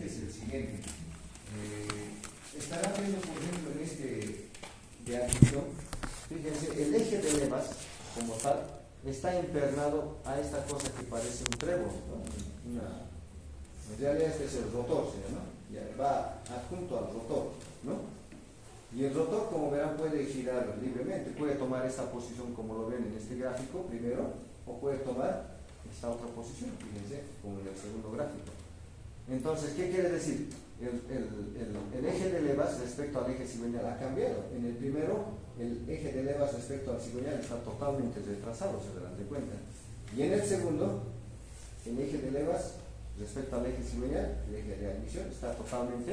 básicamente es el siguiente. Estarán viendo, por ejemplo, en este de admisión, fíjense, el eje de levas, como tal, está empernado a esta cosa que parece un trébol, ¿no? En realidad este es el rotor, ¿no? Ya va adjunto al rotor, ¿no? Y el rotor, como verán, puede girar libremente, puede tomar esta posición como lo ven en este gráfico primero, o puede tomar esta otra posición, fíjense, como en el segundo gráfico. Entonces, ¿qué quiere decir? El eje de levas respecto al eje cigüeñal ha cambiado. En el primero, el eje de levas respecto al cigüeñal está totalmente retrasado, se darán de cuenta. Y en el segundo, el eje de levas respecto al eje cigüeñal, el eje de admisión, está totalmente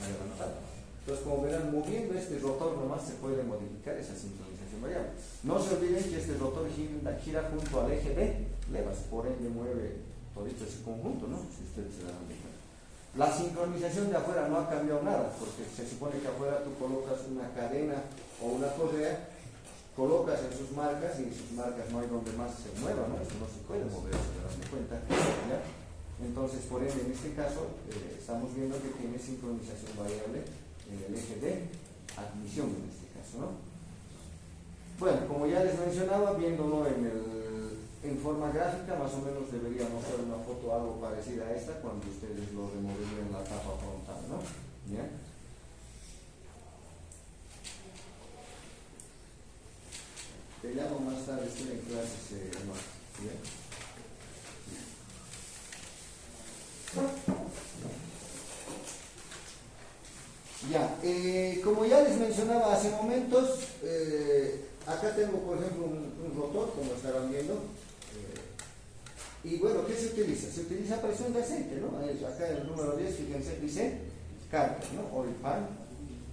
adelantado. Entonces, como verán, moviendo este rotor nomás se puede modificar esa sincronización variable. No se olviden que este rotor gira junto al eje de levas, por ende mueve todo ese conjunto, ¿no? Si ustedes se dan cuenta. La sincronización de afuera no ha cambiado nada, porque se supone que afuera tú colocas una cadena o una correa, colocas en sus marcas y en sus marcas no hay donde más se mueva, ¿no? Eso no se puede mover, se dan cuenta, ¿ya? Entonces, por ende, en este caso, estamos viendo que tiene sincronización variable en el eje de admisión, en este caso, ¿no? Bueno, como ya les mencionaba, viéndolo en forma gráfica, más o menos debería mostrar una foto algo parecida a esta cuando ustedes lo removerían en la tapa frontal, ¿no? ¿Ya? Te llamo más tarde, estoy en clases, más, ¿ya? Ya, como ya les mencionaba hace momentos, acá tengo por ejemplo un rotor, como estarán viendo, y bueno, ¿qué se utiliza? Se utiliza presión de aceite, ¿no? Acá el número 10, fíjense, dice carga, ¿no? Oil pan.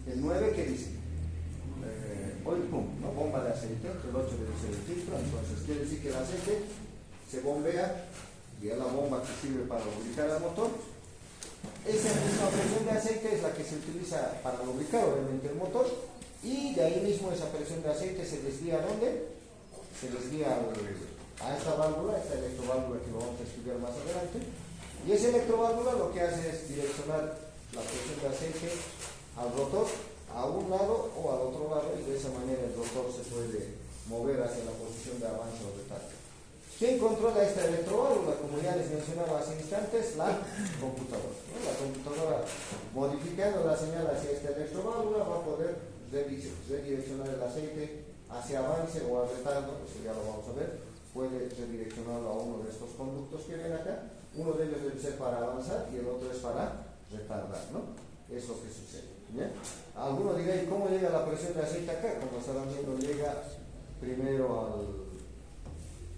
El 9, ¿qué dice? Oil pump, ¿no? Bomba de aceite. El 8 debe ser el filtro, entonces quiere decir que el aceite se bombea y es la bomba que sirve para lubricar el motor. Esa misma presión de aceite es la que se utiliza para lubricar obviamente el motor, y de ahí mismo esa presión de aceite se desvía ¿a dónde? Se desvía a esta válvula, esta electroválvula que lo vamos a estudiar más adelante, y esa electroválvula lo que hace es direccionar la presión de aceite al rotor a un lado o al otro lado, y de esa manera el rotor se puede mover hacia la posición de avance o retardo. ¿Quién controla esta electroválvula? Como ya les mencionaba hace instantes, la computadora, ¿no? La computadora, modificando la señal hacia esta electroválvula, va a poder redireccionar el aceite hacia avance o al retardo. Eso ya lo vamos a ver. Puede redireccionarlo a uno de estos conductos que ven acá. Uno de ellos debe ser para avanzar y el otro es para retardar, ¿no? Es lo que sucede, ¿ya? Alguno dirá, ¿y cómo llega la presión de aceite acá? Como estarán viendo, llega primero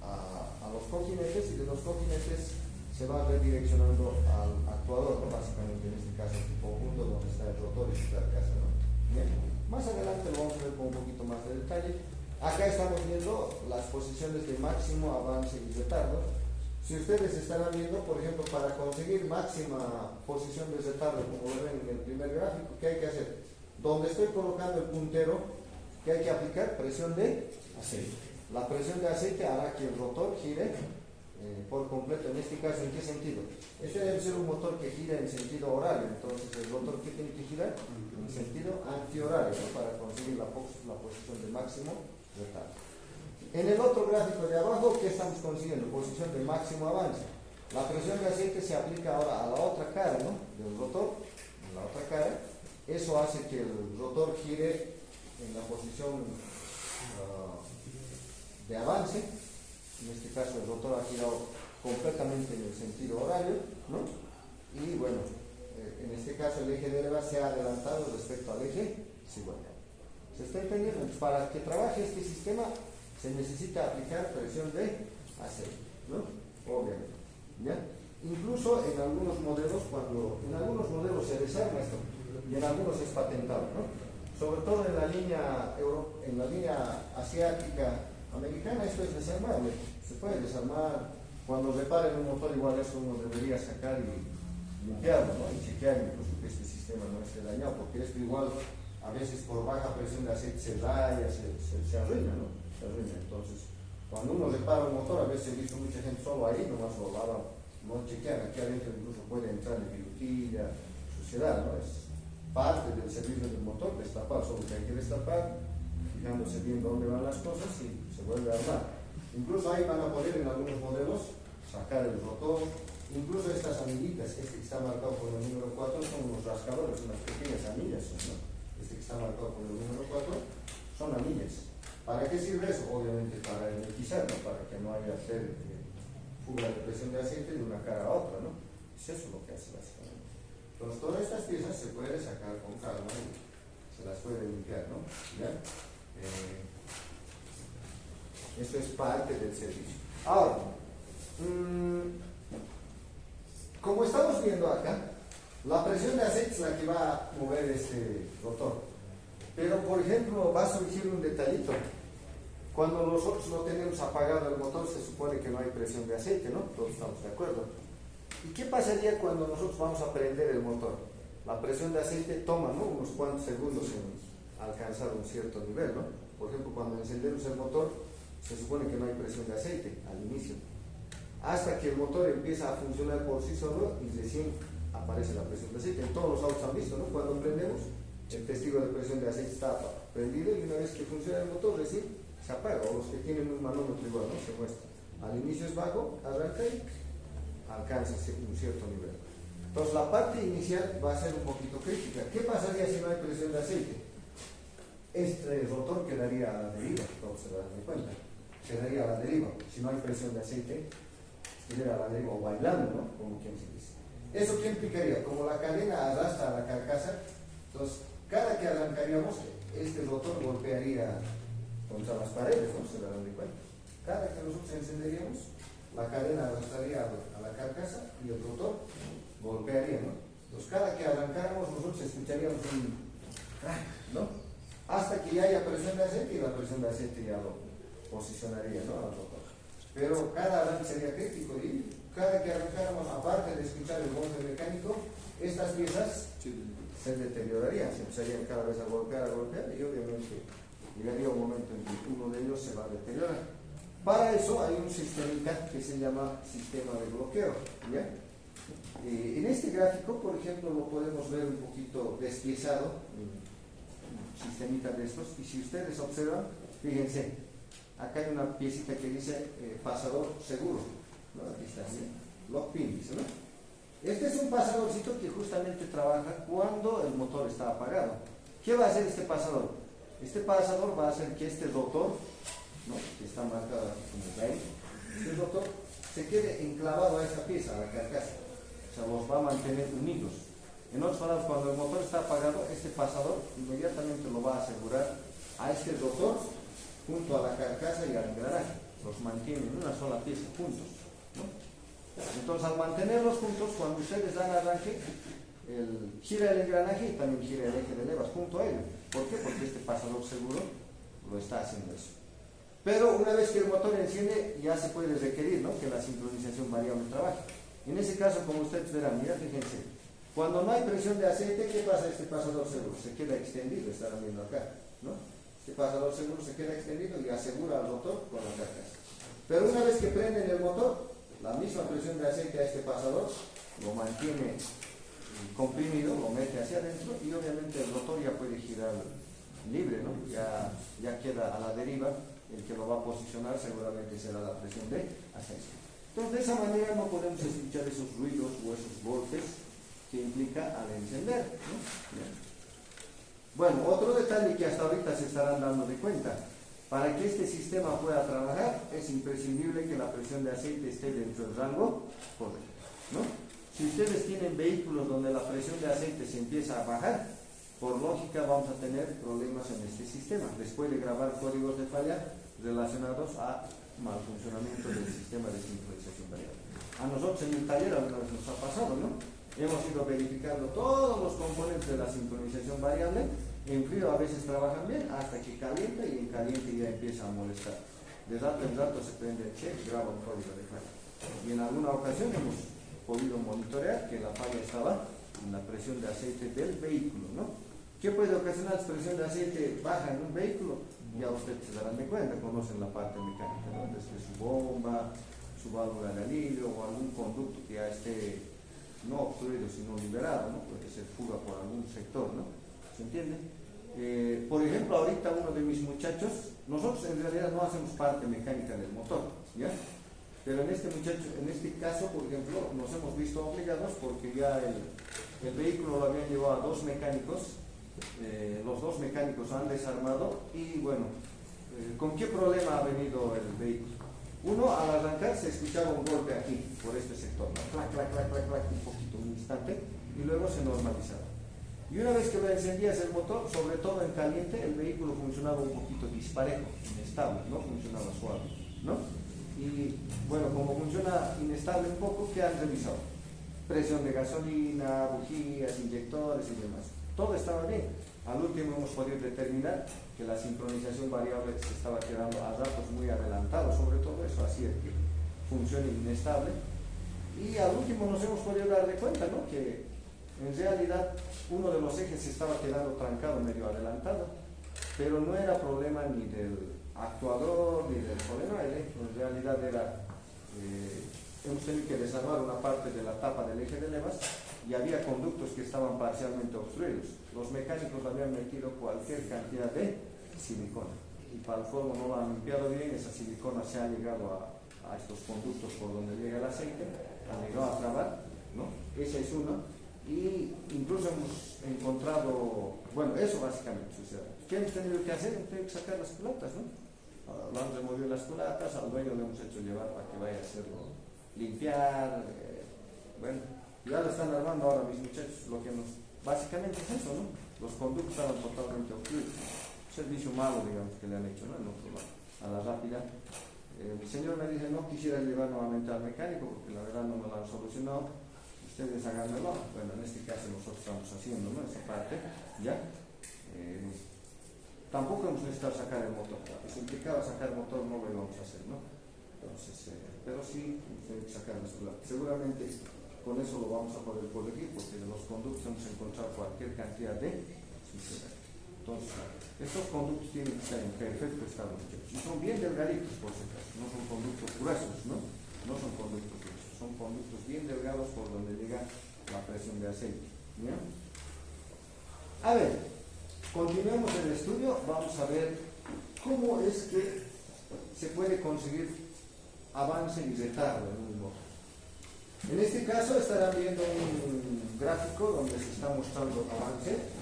a los cojinetes, y de los cojinetes se va redireccionando al actuador, ¿no? Básicamente en este caso el conjunto donde está el rotor y su carcasa, ¿no? Bien. Más adelante lo vamos a ver con un poquito más de detalle. Acá estamos viendo las posiciones de máximo, avance y retardo. Si ustedes estarán viendo, por ejemplo, para conseguir máxima posición de retardo, como lo ven en el primer gráfico, ¿qué hay que hacer? Donde estoy colocando el puntero, ¿qué hay que aplicar? Presión de aceite. La presión de aceite hará que el rotor gire por completo. En este caso, ¿en qué sentido? Este debe ser un motor que gira en sentido horario. Entonces, el rotor que tiene que girar en sentido antihorario, ¿no? Para conseguir la posición de máximo retardo. En el otro gráfico de abajo, ¿qué estamos consiguiendo? Posición de máximo avance. La presión de aceite se aplica ahora a la otra cara, ¿no? Del rotor, en la otra cara. Eso hace que el rotor gire en la posición de avance. En este caso el rotor ha girado completamente en el sentido horario, ¿no? Y bueno, en este caso el eje de leva se ha adelantado respecto al eje cigüeñal. ¿Se está entendiendo? Para que trabaje este sistema se necesita aplicar presión de aceite, ¿no? Obviamente, ¿ya? Incluso en algunos modelos, en algunos modelos se desarma esto y en algunos es patentado, ¿no? Sobre todo en la línea asiática americana, esto es desarmable. Se puede desarmar. Cuando reparen un motor, igual eso uno debería sacar y limpiarlo, ¿no? Y chequear incluso que este sistema no esté dañado, porque esto igual a veces por baja presión de aceite se raya, se arruina, ¿no? Se arruina. Entonces, cuando uno repara un motor, a veces he visto mucha gente solo ahí, nomás lo lava no chequean, aquí adentro incluso puede entrar virutilla, suciedad, ¿no? Es parte del servicio del motor, destapar, solo que hay que destapar, fijándose bien dónde van las cosas y se vuelve a armar. Incluso ahí van a poder en algunos modelos sacar el rotor, incluso estas anillitas, este que está marcado con el número 4 son unos rascadores, unas pequeñas anillas, ¿no? Este que está marcado con el número 4 son anillas. ¿Para qué sirve eso? Obviamente para hermetizar, ¿no? Para que no haya fuga de presión de aceite de una cara a otra, ¿no? Es eso lo que hace básicamente. Entonces todas estas piezas se pueden sacar con calma y se las puede limpiar, ¿no? ¿Ya? Eso es parte del servicio. Ahora, como estamos viendo acá, la presión de aceite es la que va a mover este rotor. Pero, por ejemplo, va a surgir un detallito. Cuando nosotros no tenemos apagado el motor, se supone que no hay presión de aceite, ¿no? Todos estamos de acuerdo. ¿Y qué pasaría cuando nosotros vamos a prender el motor? La presión de aceite toma, ¿no?, unos cuantos segundos en alcanzar un cierto nivel, ¿no? Por ejemplo, cuando encendemos el motor, se supone que no hay presión de aceite al inicio. Hasta que el motor empieza a funcionar por sí solo y recién aparece la presión de aceite. En todos los autos han visto, ¿no? Cuando prendemos, el testigo de presión de aceite está prendido y una vez que funciona el motor, recién se apaga. O los que tienen un manómetro igual, ¿no? Se muestra. Al inicio es bajo, arranca y alcanza un cierto nivel. Entonces la parte inicial va a ser un poquito crítica. ¿Qué pasaría si no hay presión de aceite? Este rotor quedaría a la deriva, todos se dan cuenta. Quedaría a la deriva. Si no hay presión de aceite, quedaría a la deriva o bailando, ¿no? Como quien se dice. ¿Eso qué implicaría? Como la cadena arrastra a la carcasa, entonces cada que arrancaríamos, este rotor golpearía contra las paredes, ¿no? Se darán de cuenta. Cada que nosotros encenderíamos, la cadena arrastraría a la carcasa y el rotor golpearía, ¿no? Entonces cada que arrancáramos nosotros escucharíamos un crack, ¿no? Hasta que ya haya presión de aceite y la presión de aceite ya lo posicionaría, ¿no?, al rotor. Pero cada arranque sería crítico y cada que arrancáramos, aparte de escuchar el golpe mecánico, estas piezas se deteriorarían, se empezarían cada vez a golpear y obviamente llegaría un momento en que uno de ellos se va a deteriorar. Para eso hay un sistema que se llama sistema de bloqueo, ¿ya? En este gráfico, por ejemplo, lo podemos ver un poquito despiezado, un sistemita de estos, y si ustedes observan, fíjense, acá hay una piecita que dice pasador seguro, ¿no? Aquí está, ¿sí? Lock pin, dice, ¿no? Este es un pasadorcito que justamente trabaja cuando el motor está apagado. ¿Qué va a hacer este pasador? Este pasador va a hacer que este rotor, ¿no?, que está marcado aquí como veis, este rotor se quede enclavado a esta pieza, a la carcasa. O sea, los va a mantener unidos. En otras palabras, cuando el motor está apagado, este pasador inmediatamente lo va a asegurar a este rotor junto a la carcasa y al engranaje. Los mantiene en una sola pieza, juntos, ¿no? Entonces, al mantenerlos juntos, cuando ustedes dan arranque, gira el engranaje y también gira el eje de levas junto a ello. ¿Por qué? Porque este pasador seguro lo está haciendo eso. Pero una vez que el motor enciende, ya se puede requerir, ¿no?, que la sincronización variable trabaje. En ese caso, como ustedes verán, mira, fíjense, cuando no hay presión de aceite, ¿qué pasa? Este pasador seguro se queda extendido, estarán viendo acá, ¿no? Este pasador seguro se queda extendido y asegura al rotor con la carcasa. Pero una vez que prenden el motor, la misma presión de aceite a este pasador lo mantiene comprimido, lo mete hacia adentro y obviamente el rotor ya puede girar libre, ¿no? Ya queda a la deriva. El que lo va a posicionar seguramente será la presión de aceite. Entonces, de esa manera no podemos escuchar esos ruidos o esos golpes que implica al encender, ¿no? Bueno, otro detalle que hasta ahorita se estarán dando de cuenta: para que este sistema pueda trabajar es imprescindible que la presión de aceite esté dentro del rango correcto, ¿no? Si ustedes tienen vehículos donde la presión de aceite se empieza a bajar, por lógica vamos a tener problemas en este sistema. Les puede grabar códigos de falla relacionados a mal funcionamiento del sistema de sincronización variable. A nosotros en el taller alguna vez nos ha pasado, ¿no? Hemos ido verificando todos los componentes de la sincronización variable. En frío a veces trabajan bien hasta que calienta y en caliente ya empieza a molestar. De rato en rato se prende el check, graba un código de falla. Y en alguna ocasión hemos podido monitorear que la falla estaba en la presión de aceite del vehículo, ¿no? ¿Qué puede ocasionar la presión de aceite baja en un vehículo? Ya ustedes se darán de cuenta, conocen la parte mecánica, ¿no? Desde su bomba, su válvula de alivio o algún conducto que ya esté no obstruido sino liberado, ¿no? Puede ser fuga por algún sector, ¿no? ¿Se entiende? Por ejemplo, ahorita uno de mis muchachos, nosotros en realidad no hacemos parte mecánica del motor, ¿ya? Pero en este caso, por ejemplo, nos hemos visto obligados porque ya el vehículo lo habían llevado a dos mecánicos, los dos mecánicos han desarmado y bueno, ¿con qué problema ha venido el vehículo? Uno, al arrancar se escuchaba un golpe aquí, por este sector, ¿no? Clac, clac, clac, clac, clac, un poquito, un instante, y luego se normalizaba. Y una vez que lo encendías el motor, sobre todo en caliente, el vehículo funcionaba un poquito disparejo, inestable, no funcionaba suave, ¿no? Y bueno, como funciona inestable un poco, ¿qué han revisado? Presión de gasolina, bujías, inyectores y demás. Todo estaba bien. Al último hemos podido determinar que la sincronización variable se estaba quedando a ratos muy adelantado, sobre todo eso hacía que funcione inestable. Y al último nos hemos podido dar de cuenta, ¿no? Que en realidad uno de los ejes se estaba quedando trancado, medio adelantado, pero no era problema ni del actuador ni del solenoide, en realidad era, hemos tenido que desarmar una parte de la tapa del eje de levas y había conductos que estaban parcialmente obstruidos. Los mecánicos habían metido cualquier cantidad de silicona y para el fuego no lo han limpiado bien, esa silicona se ha llegado a estos conductos por donde llega el aceite, ha llegado a trabar, ¿no? Esa es una. Y incluso hemos encontrado, bueno, eso básicamente sucede. ¿Qué hemos tenido que hacer? Hemos tenido que sacar las culatas, ¿no? Lo han removido las culatas, al dueño le hemos hecho llevar para que vaya a hacerlo, limpiar, bueno, ya lo están armando ahora mis muchachos, lo que nos, básicamente es eso, ¿no? Los conductos estaban totalmente obstruidos. Servicio malo, digamos, que le han hecho, ¿no? En otro lado, a la rápida. Mi señor me dice, no quisiera llevar nuevamente al mecánico porque la verdad no me lo han solucionado. Ustedes háganmelo. Bueno, en este caso nosotros estamos haciendo, ¿no? Esa parte, ¿ya? Tampoco hemos necesitado sacar el motor. Si implicaba sacar el motor, no lo íbamos a hacer, ¿no? Entonces, pero sí, tenemos que sacar las culatas. Seguramente con eso lo vamos a poder corregir porque de los conductos hemos encontrado cualquier cantidad de suciedad. Entonces, estos conductos tienen que estar en perfecto estado, y son bien delgaditos, por si acaso, no son conductos gruesos, ¿no? No son conductos gruesos, son conductos bien delgados por donde llega la presión de aceite, ¿ya? A ver, continuemos el estudio, vamos a ver cómo es que se puede conseguir avance y retardo en un motor. En este caso estarán viendo un gráfico donde se está mostrando avance.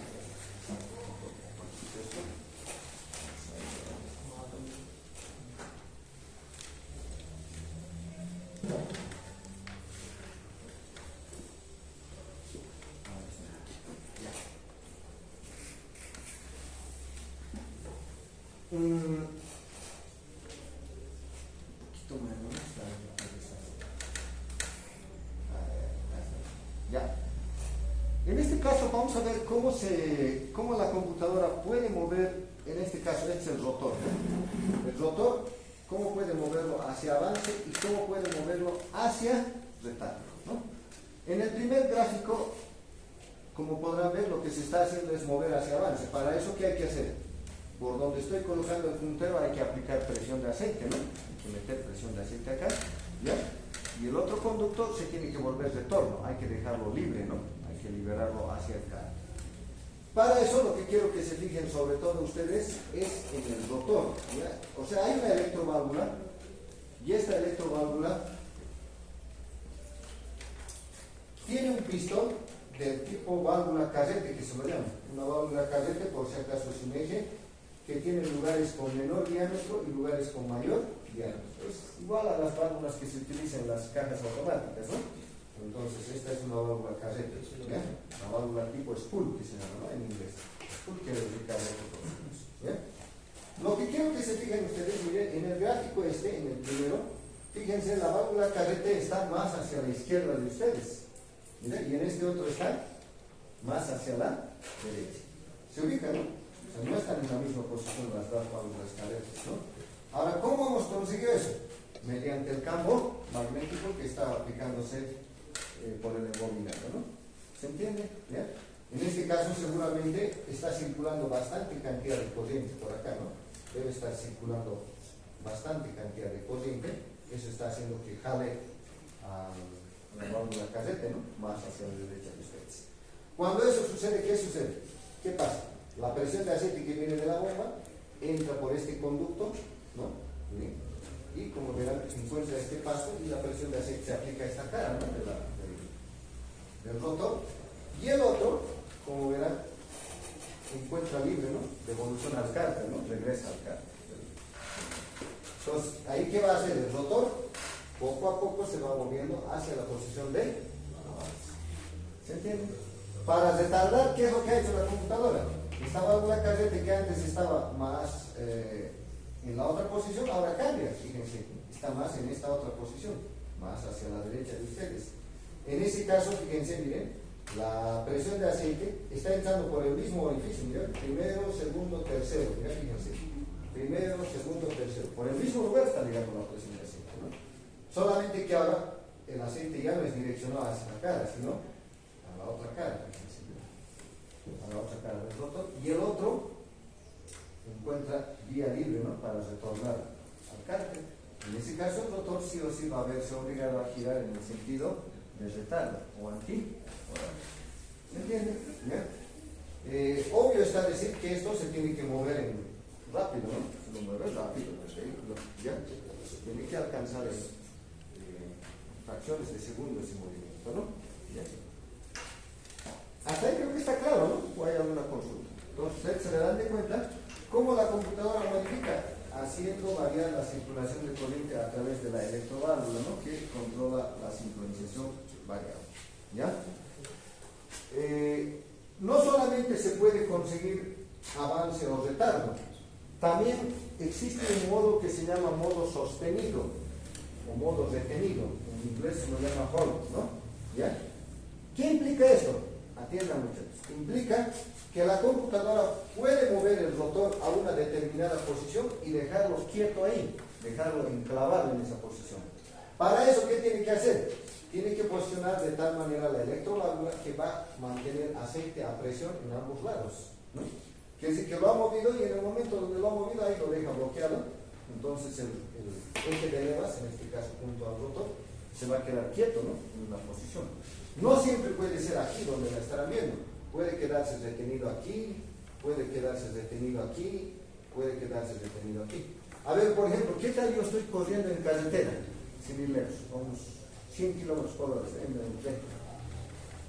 Un poquito menos. Ya. En este caso vamos a ver cómo la computadora puede mover, en este caso este es el rotor. El rotor, cómo puede moverlo hacia avance y cómo puede moverlo hacia retardo, ¿no? En el primer gráfico, como podrán ver, lo que se está haciendo es mover hacia avance. Para eso, ¿qué hay que hacer? Por donde estoy colocando el puntero hay que aplicar presión de aceite, ¿no? Hay que meter presión de aceite acá, ¿ya? Y el otro conducto se tiene que volver retorno, hay que dejarlo libre, ¿no? Hay que liberarlo hacia el carro. Para eso lo que quiero que se fijen sobre todo ustedes es en el rotor, ¿ya? O sea, hay una electroválvula y esta electroválvula tiene un pistón del tipo válvula carrete, que se lo llama. Una válvula carrete, por si acaso es un eje que tiene lugares con menor diámetro y lugares con mayor diámetro. Es igual a las válvulas que se utilizan en las cajas automáticas, ¿no? Entonces esta es una válvula carrete, ¿ya? La válvula tipo spool, que se llama, ¿no? En inglés. Spool quiere decir carrete, ¿ya? Lo que quiero que se fijen ustedes, miren, en el gráfico este, en el primero, fíjense, la válvula carrete está más hacia la izquierda de ustedes. Miren, y en este otro está más hacia la derecha. ¿Se ubican, no? O sea, no están en la misma posición las dos válvulas carretes, ¿no? Ahora, ¿cómo hemos conseguido eso? Mediante el campo magnético que está aplicándose por el embobinado, ¿no? ¿Se entiende? ¿Ya? En este caso seguramente está circulando bastante cantidad de corriente por acá, ¿no? Debe estar circulando bastante cantidad de corriente eso está haciendo que jale a la válvula carrete, ¿no? Más hacia la derecha de ustedes. Cuando eso sucede, ¿qué sucede? ¿Qué pasa? La presión de aceite que viene de la bomba entra por este conducto, ¿no? ¿Sí? Y como verán, encuentra este paso y la presión de aceite se aplica a esta cara, ¿no? Del rotor. Y el otro, como verán, encuentra libre, ¿no? Devolución al cárter, ¿no? Regresa al cárter. Entonces, ahí ¿qué va a hacer? El rotor poco a poco se va moviendo hacia la posición de avance. ¿Se entiende? Para retardar, ¿qué es lo que ha hecho la computadora? Esta válvula carrete que antes estaba más en la otra posición, ahora cambia, fíjense, está más en esta otra posición, más hacia la derecha de ustedes. En ese caso, fíjense, miren, la presión de aceite está entrando por el mismo orificio, miren, primero, segundo, tercero, miren, fíjense, primero, segundo, tercero, por el mismo lugar está llegando la presión de aceite, ¿no? Solamente que ahora el aceite ya no es direccionado hacia la cara, sino a la otra cara, fíjense, a la otra cara del rotor, y el otro encuentra vía libre, ¿no? Para retornar al cárter. En ese caso el rotor sí o sí va a verse obligado a girar en el sentido de retardo o anti. ¿Se entiende? Obvio está decir que esto se tiene que mover rápido, ¿no? Se lo mueve rápido el vehículo, ¿ya? Tiene que alcanzar fracciones de segundo ese movimiento, ¿no? ¿Ya? Hasta ahí creo que está claro, ¿no? O hay alguna consulta. Entonces ustedes se le dan de cuenta cómo la computadora modifica, haciendo variar la circulación de corriente a través de la electroválvula, ¿no? Que controla la sincronización variable. ¿Ya? No solamente se puede conseguir avance o retardo, también existe un modo que se llama modo sostenido o modo retenido, en inglés se lo llama hold, ¿no? ¿Ya? ¿Qué implica esto? Atiendan muchachos, implica que la computadora puede mover el rotor a una determinada posición y dejarlo quieto ahí, dejarlo enclavado en esa posición. Para eso, ¿qué tiene que hacer? Tiene que posicionar de tal manera la electroválvula que va a mantener aceite a presión en ambos lados, ¿no? Quiere decir que lo ha movido y en el momento donde lo ha movido ahí lo deja bloqueado, entonces el eje de levas, en este caso junto al rotor, se va a quedar quieto, ¿no? En una posición. No siempre puede ser aquí donde la estarán viendo. Puede quedarse retenido aquí, puede quedarse retenido aquí, puede quedarse retenido aquí. A ver, por ejemplo, ¿qué tal yo estoy corriendo en carretera? Sin ir lejos, a unos 100 kilómetros por hora en el tren.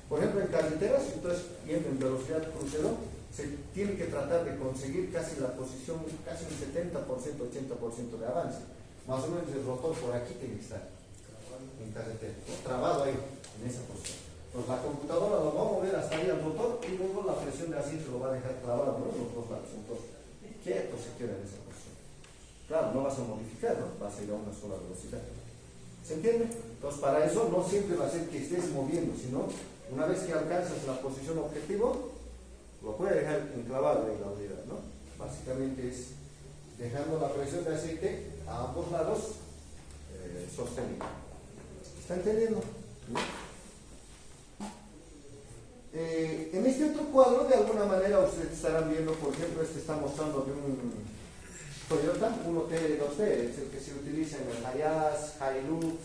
Por ejemplo, en carretera, si ustedes yendo en velocidad crucero, se tiene que tratar de conseguir casi la posición, casi un 70%, 80% de avance. Más o menos el rotor por aquí tiene que estar en carretera, trabado ahí, en esa posición. Pues la computadora lo va a mover hasta ahí al rotor y luego la presión de aceite lo va a dejar clavado, ¿no? Los dos lados. Entonces, quieto se queda en esa posición. Claro, no vas a modificar, ¿no? Vas a ir a una sola velocidad. ¿Se entiende? Entonces, para eso no siempre va a ser que estés moviendo, sino una vez que alcanzas la posición objetivo, lo puede dejar enclavado en la unidad, ¿no? Básicamente es dejando la presión de aceite a ambos lados sostenida. ¿Está entendiendo? En este otro cuadro, de alguna manera, ustedes estarán viendo, por ejemplo, este está mostrando de un Toyota 1T2T, es el que se utiliza en el Hiace, Hilux,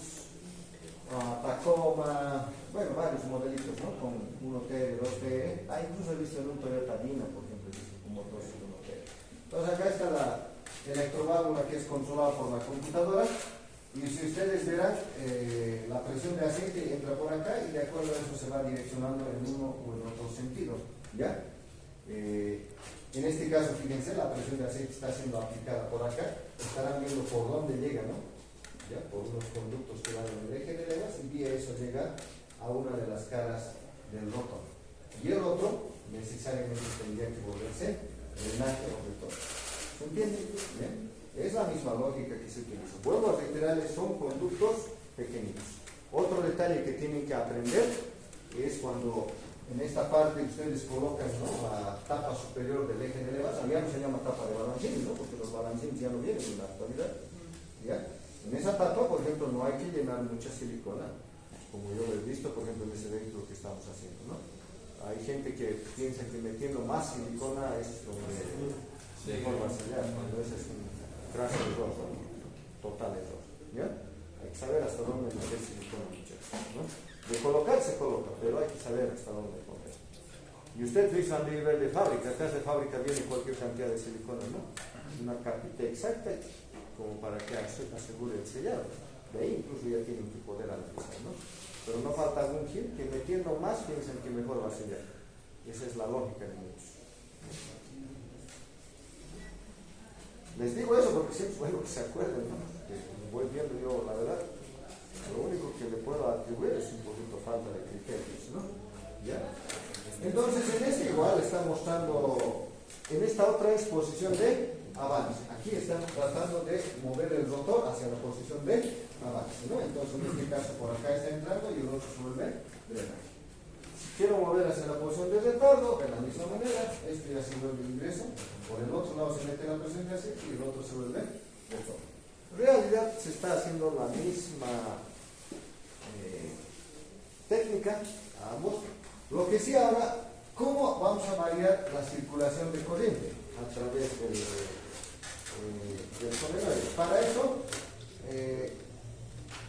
Tacoma, bueno, varios modelitos, ¿no? Con 1T, 2T, incluso he visto en un Toyota Dina, por ejemplo, como 2 y 1T. Entonces acá está la electroválvula que es controlada por la computadora. Y si ustedes verán, la presión de aceite entra por acá y de acuerdo a eso se va direccionando en uno o en otro sentido, ¿ya? En este caso, fíjense, la presión de aceite está siendo aplicada por acá. Estarán viendo por dónde llega, ¿no? ¿Ya? Por unos conductos que van en el eje de levas y vía eso llega a una de las caras del rotor. Y el otro necesariamente tendría que volverse drenaje o retorno. ¿Se entiende? ¿Bien? Es la misma lógica que se utiliza. Vuelvo a reiterarles, son conductos pequeñitos. Otro detalle que tienen que aprender es cuando en esta parte ustedes colocan, ¿no?, la tapa superior del eje de levas. Ya no se llama tapa de balancines, ¿no?, porque los balancines ya no vienen en la actualidad. ¿Ya? En esa tapa, por ejemplo, no hay que llenar mucha silicona, como yo lo he visto, por ejemplo, en ese vehículo que estamos haciendo, ¿no? Hay gente que piensa que metiendo más silicona es donde mejor va a sellar, cuando ese es un graso error, total error, ¿ya? Hay que saber hasta dónde meter silicona, muchachos, ¿no? De colocar se coloca, pero hay que saber hasta dónde poner. Y usted dice a nivel de fábrica, acá de fábrica viene cualquier cantidad de silicona, ¿no? Una capita exacta como para que asegure el sellado. De ahí incluso ya tienen que poder analizar, ¿no? Pero no falta algún gil que metiendo más piensan que mejor va a sellar. Esa es la lógica de muchos. Les digo eso porque siempre es bueno que se acuerden, ¿no? Que voy viendo yo, la verdad, lo único que le puedo atribuir es un poquito falta de criterios, ¿no? ¿Ya? Entonces, en este igual está mostrando, en esta otra exposición de avance. Aquí están tratando de mover el rotor hacia la posición de avance, ¿no? Entonces, en este caso, por acá está entrando y el otro se vuelve drenaje. Si quiero mover hacia la posición de retorno, de la misma manera, esto ya se vuelve ingreso, por el otro lado se mete la presión de aceite y el otro se vuelve retorno. En realidad, se está haciendo la misma técnica a ambos. Lo que sí ahora, ¿cómo vamos a variar la circulación de corriente a través del solenoide? Para eso,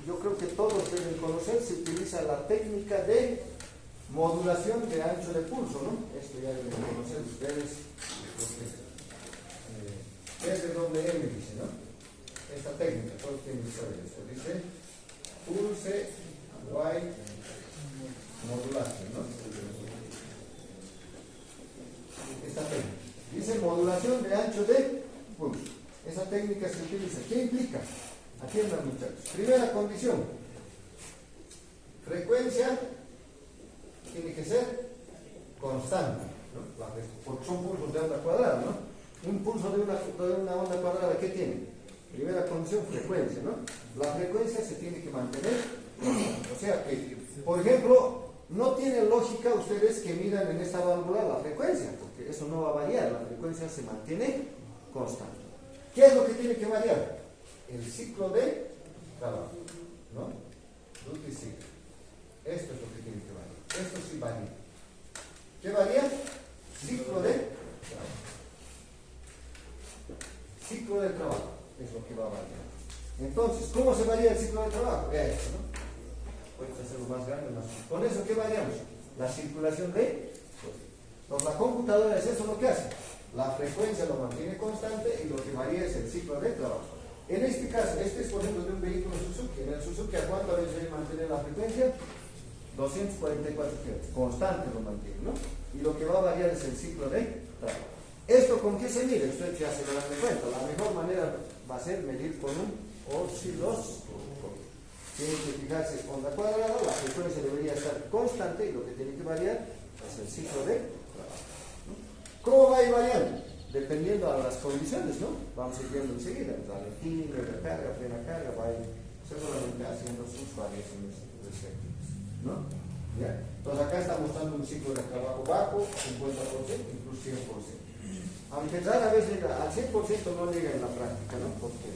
yo creo que todos deben conocer, se utiliza la técnica de modulación de ancho de pulso, ¿no? Esto ya deben conocer ustedes, SWM dice, ¿no? Esta técnica, todos tienen que saber esto, dice pulse wide modulación, ¿no? Esta técnica dice modulación de ancho de pulso. Esa técnica se utiliza. ¿Qué implica? Atiendan, muchachos. Primera condición, frecuencia tiene que ser constante, ¿no? Porque son pulsos de onda cuadrada, ¿no? Un pulso de una onda cuadrada, ¿qué tiene? Primera condición, frecuencia, ¿no? La frecuencia se tiene que mantener constante. O sea que, por ejemplo, no tiene lógica ustedes que midan en esta válvula la frecuencia, porque eso no va a variar, la frecuencia se mantiene constante. ¿Qué es lo que tiene que variar? El ciclo de trabajo, ¿no? Duty cycle. Esto es lo que tiene que variar. Esto sí varía. ¿Qué varía? Ciclo de trabajo. Ciclo de trabajo es lo que va a variar. Entonces, ¿cómo se varía el ciclo de trabajo? Esto, ¿no? Puedes hacerlo más grande, más. Con eso, ¿qué variamos? La circulación de. Entonces, la computadora es eso lo que hace. La frecuencia lo mantiene constante y lo que varía es el ciclo de trabajo. En este caso, este es por ejemplo de un vehículo Suzuki. En el Suzuki, ¿a cuánto veces debe mantener la frecuencia? 244 Hz. Constante lo mantiene, ¿no? Y lo que va a variar es el ciclo de trabajo. ¿Esto con qué se mide? Usted ya se lo dan cuenta. La mejor manera va a ser medir con un osciloscopio. Tienen que fijarse onda cuadrada, la frecuencia debería estar constante y lo que tiene que variar es el ciclo de trabajo, ¿no? ¿Cómo va a ir variando? Dependiendo a las condiciones, ¿no? Vamos a ir viendo enseguida, ralentí, recarga, plena carga, va a ir seguramente haciendo sus variaciones respectivas, ¿no? ¿Ya? Entonces acá está mostrando un ciclo de trabajo bajo, 50%, incluso 100%. Aunque rara vez llega al 100%, no llega en la práctica, ¿no? Porque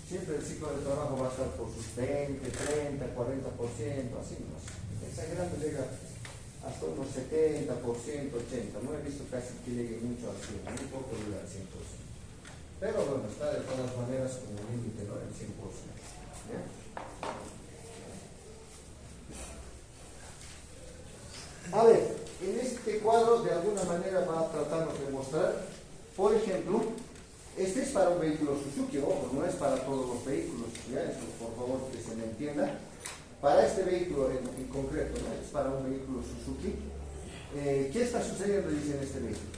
siempre el ciclo de trabajo va a estar por sus 20, 30, 40%, así más. Exagerando llega hasta unos 70%, 80%. No he visto casi que llegue mucho al 100%, muy poco llega al 100%. Pero bueno, está de todas maneras como límite, ¿no? El 100%. ¿Ya? A ver, en este cuadro de alguna manera va a tratarnos de mostrar, por ejemplo, este es para un vehículo Suzuki, ojo, no es para todos los vehículos, ¿ya? Esto, por favor, que se me entienda. Para este vehículo en concreto, ¿no? Es para un vehículo Suzuki. ¿Qué está sucediendo? Dice en este vehículo.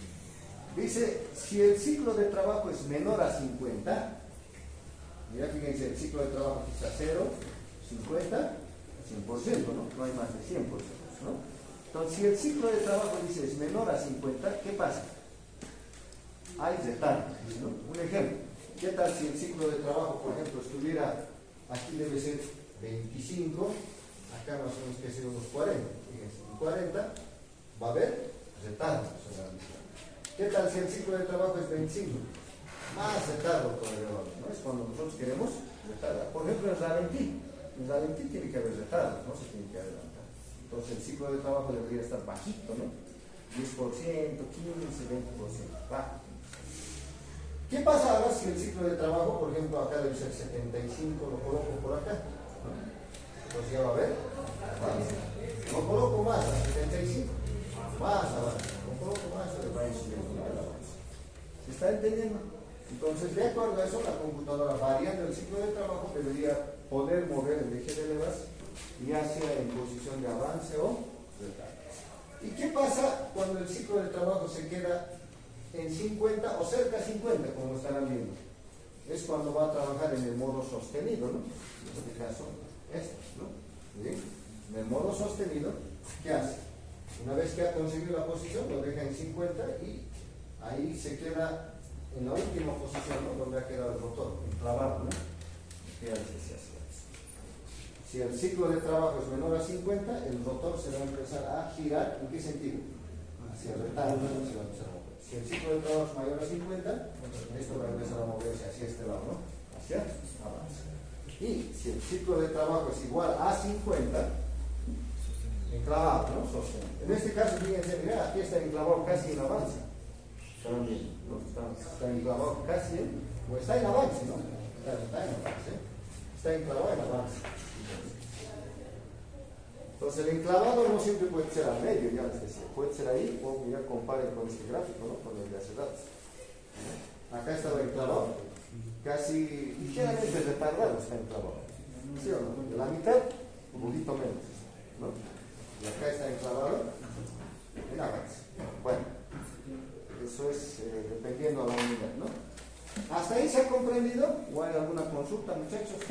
Dice, si el ciclo de trabajo es menor a 50, mira, fíjense, el ciclo de trabajo está 0, 50, 100%, ¿no? No hay más de 100%, ¿no? Entonces, si el ciclo de trabajo dice es menor a 50, ¿qué pasa? Hay retardo, ¿no? Un ejemplo, ¿qué tal si el ciclo de trabajo, por ejemplo, estuviera, aquí debe ser 25, acá más o menos que sea unos 40, fíjense, 40, va a haber retardo. ¿Qué tal si el ciclo de trabajo es 25? Más retardo todavía, ¿no? Es cuando nosotros queremos retardar. Por ejemplo, en ralentí tiene que haber retardo, no se tiene que adelantar. Entonces el ciclo de trabajo debería estar bajito, ¿no? 10%, 15%, 20%, bajo. ¿Qué pasa ahora si el ciclo de trabajo, por ejemplo, acá debe ser 75, lo coloco por acá, Entonces ya va a ver, avance. No coloco más a 75, más avance. No coloco más, le va a ir subiendo el avance. ¿Se está entendiendo? Entonces, de acuerdo a eso, la computadora, variando el ciclo de trabajo, debería poder mover el eje de levas, ya sea en posición de avance o retardo. ¿Y qué pasa cuando el ciclo de trabajo se queda en 50 o cerca de 50, como estarán viendo? Es cuando va a trabajar en el modo sostenido, ¿no? En este caso, ¿no? ¿Bien? En el modo sostenido, ¿qué hace? Una vez que ha conseguido la posición, lo deja en 50 y ahí se queda en la última posición, ¿no? Donde ha quedado el rotor, enclavado, ¿no? Si el ciclo de trabajo es menor a 50, el rotor se va a empezar a girar. ¿En qué sentido? Hacia el retardo, ¿no? Se va a empezar a mover. Si el ciclo de trabajo es mayor a 50, esto va a empezar a moverse hacia este lado, ¿no? Hacia avance. Y si el ciclo de trabajo es igual a 50, enclavado, ¿no? Sostenido. En este caso, fíjense, mira, aquí está enclavado casi en avance. ¿Están viendo? ¿No? Está enclavado casi en, o está en avance, ¿no? Está en avance. Está enclavado en avance. Entonces el enclavado no siempre puede ser al medio, ya les decía, puede ser ahí, o ya comparen con este gráfico, ¿no? Con el de hace rato. Acá está el enclavado, casi ligeramente retardado está enclavado. ¿Sí o no? De la mitad, un poquito menos, ¿no? Y acá está enclavado en avance. Bueno, eso es dependiendo de la unidad, ¿no? ¿Hasta ahí se ha comprendido? ¿O hay alguna consulta, muchachos?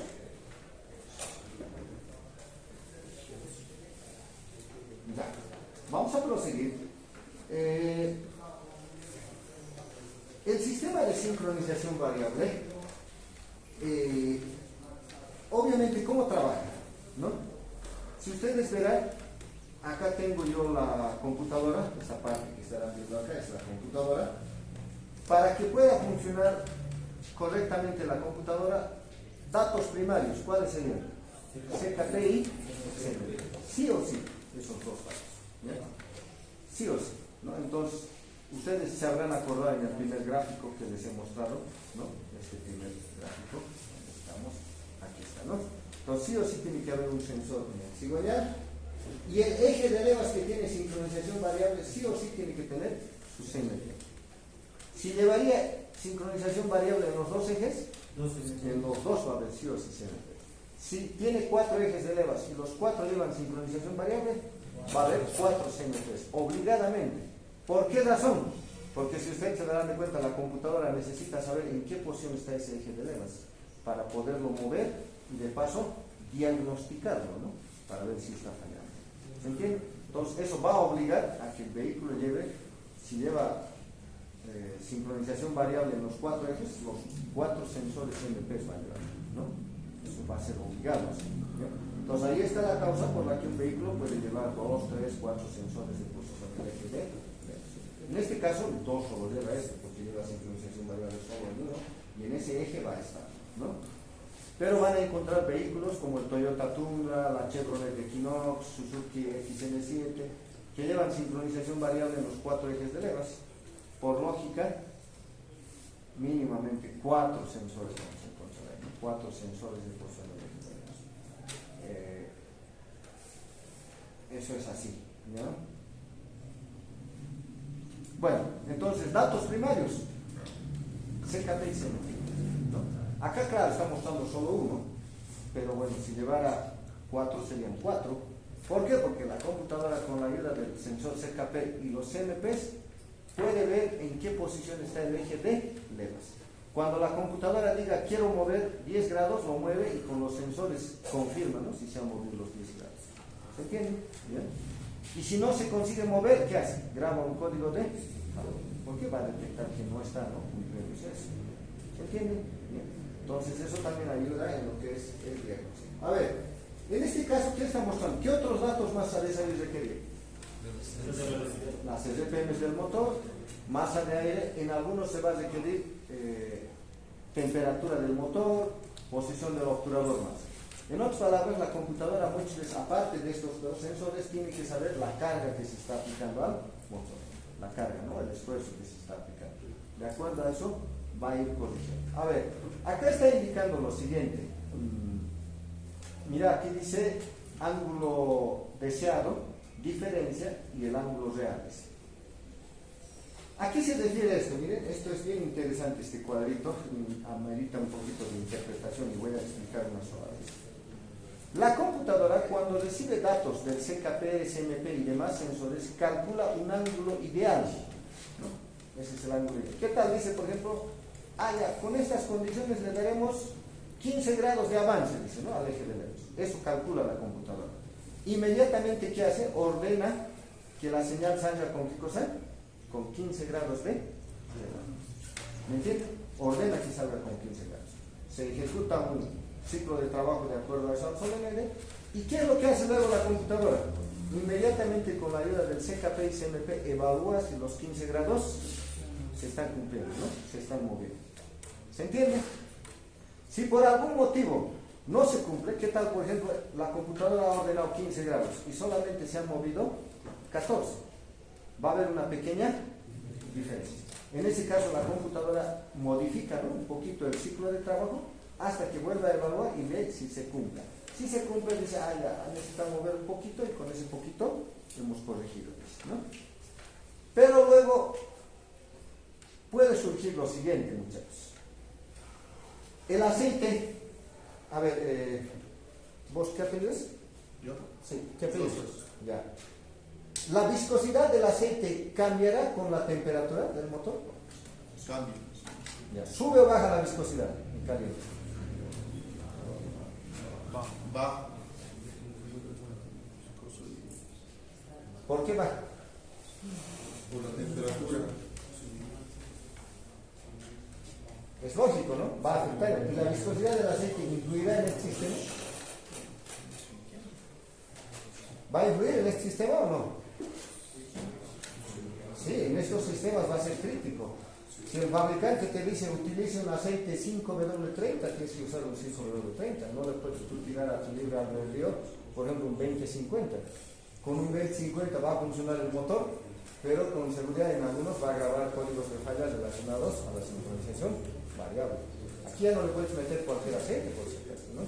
Ya. Vamos a proseguir. El sistema de sincronización variable, obviamente, ¿cómo trabaja? ¿No? Si ustedes verán, acá tengo yo la computadora, esta parte que estarán viendo acá es la computadora. Para que pueda funcionar correctamente la computadora, datos primarios, ¿cuáles serían? CKT y CMP. Sí o sí, esos dos datos. ¿Ya? Sí o sí, ¿no? Entonces, ustedes se habrán acordado en el primer gráfico que les he mostrado, ¿no? Este primer gráfico, estamos, aquí está, ¿no? Entonces, sí o sí tiene que haber un sensor cigüeñal, y el eje de levas que tiene sincronización variable, sí o sí tiene que tener su CMP. Si llevaría sincronización variable en los dos ejes, en los dos va a haber sí o sí CMP. Si tiene 4 ejes de levas y los 4 llevan sincronización variable, va a haber 4 CMPs, obligadamente. ¿Por qué razón? Porque si ustedes se darán de cuenta, la computadora necesita saber en qué posición está ese eje de levas para poderlo mover y de paso diagnosticarlo, ¿no? Para ver si está fallando. ¿Se entiende? Entonces eso va a obligar a que el vehículo lleve, si lleva sincronización variable en los 4 ejes, los 4 sensores CMPs van a llevar, ¿no? Eso va a ser obligado. ¿Ya? Entonces ahí está la causa por la que un vehículo puede llevar 2, 3, 4 sensores de posición del eje de. En este caso, 2 solo lleva este, porque lleva sincronización variable solo en uno, y en ese eje va a estar, ¿no? Pero van a encontrar vehículos como el Toyota Tundra, la Chevrolet Equinox, Suzuki XN7, que llevan sincronización variable en los 4 ejes de levas. Por lógica, mínimamente 4 sensores vamos a encontrar ahí, 4 sensores de posición del eje de levas. Eso es así, ¿no? Bueno, entonces, datos primarios, CKT y CMP, ¿no? Acá, claro, está mostrando solo uno, pero bueno, si llevara 4 serían 4. ¿Por qué? Porque la computadora, con la ayuda del sensor CKP y los CMPs, puede ver en qué posición está el eje de levas. Cuando la computadora diga quiero mover 10 grados, lo mueve y con los sensores confirma, ¿no? Si se han movido los 10 grados. ¿Se entiende? ¿Bien? Y si no se consigue mover, ¿qué hace? Graba un código de error, porque va a detectar que no está, ¿no? Muy previo eso. ¿Se entiende? Bien. Entonces eso también ayuda en lo que es el diagnóstico. A ver, en este caso, ¿qué está mostrando? ¿Qué otros datos más a requerir? Las RPMs del motor, masa de aire, en algunos se va a requerir temperatura del motor, posición del obturador más. En otras palabras, la computadora muchas veces, aparte de estos dos sensores, tiene que saber la carga que se está aplicando al motor, la carga, ¿no? El esfuerzo que se está aplicando. De acuerdo a eso, va a ir corrigiendo. A ver, acá está indicando lo siguiente. Mira, aquí dice ángulo deseado, diferencia y el ángulo real. ¿A qué se refiere esto? Miren, esto es bien interesante, este cuadrito, y amerita un poquito de interpretación y voy a explicar una sola vez. La computadora, cuando recibe datos del CKP, SMP y demás sensores, calcula un ángulo ideal, ¿no? Ese es el ángulo ideal. ¿Qué tal? Dice, por ejemplo, ya, con estas condiciones le daremos 15 grados de avance, dice, ¿no? Al eje de Lewis. Eso calcula la computadora. Inmediatamente, ¿qué hace? Ordena que la señal salga con ¿qué cosa? Con 15 grados de ¿me entiendes? Ordena que salga con 15 grados. Se ejecuta un ciclo de trabajo de acuerdo a esa obsolescencia. ¿Y qué es lo que hace luego la computadora? Inmediatamente con la ayuda del CKP y CMP evalúa si los 15 grados se están cumpliendo, ¿no? Se están moviendo. ¿Se entiende? Si por algún motivo no se cumple, ¿qué tal? Por ejemplo, la computadora ha ordenado 15 grados y solamente se han movido 14. Va a haber una pequeña diferencia. En ese caso, la computadora modifica, ¿no?, un poquito el ciclo de trabajo hasta que vuelva a evaluar y ve si se cumple. Si se cumple, dice, ya necesitamos mover un poquito y con ese poquito hemos corregido, ¿no? Pero luego puede surgir lo siguiente, muchachos. El aceite, a ver, ¿vos qué apellidas? ¿Yo? Sí, ¿qué apellidas? Ya. ¿La viscosidad del aceite cambiará con la temperatura del motor? Cambio. Ya. ¿Sube o baja la viscosidad en caliente? Va. ¿Por qué baja? Por la temperatura. Es lógico, ¿no? Va a afectar. ¿Y la viscosidad del aceite influirá en este sistema? ¿Va a influir en este sistema o no? Sí, en estos sistemas va a ser crítico. Si el fabricante te dice utilice un aceite 5W30, tienes que usar un 5W30. No le puedes tú tirar a tu libre albedrío, por ejemplo, un 2050. Con un 2050 va a funcionar el motor, pero con seguridad en algunos va a grabar códigos de fallas relacionados a la sincronización variable. Aquí ya no le puedes meter cualquier aceite, por si acaso, ¿no?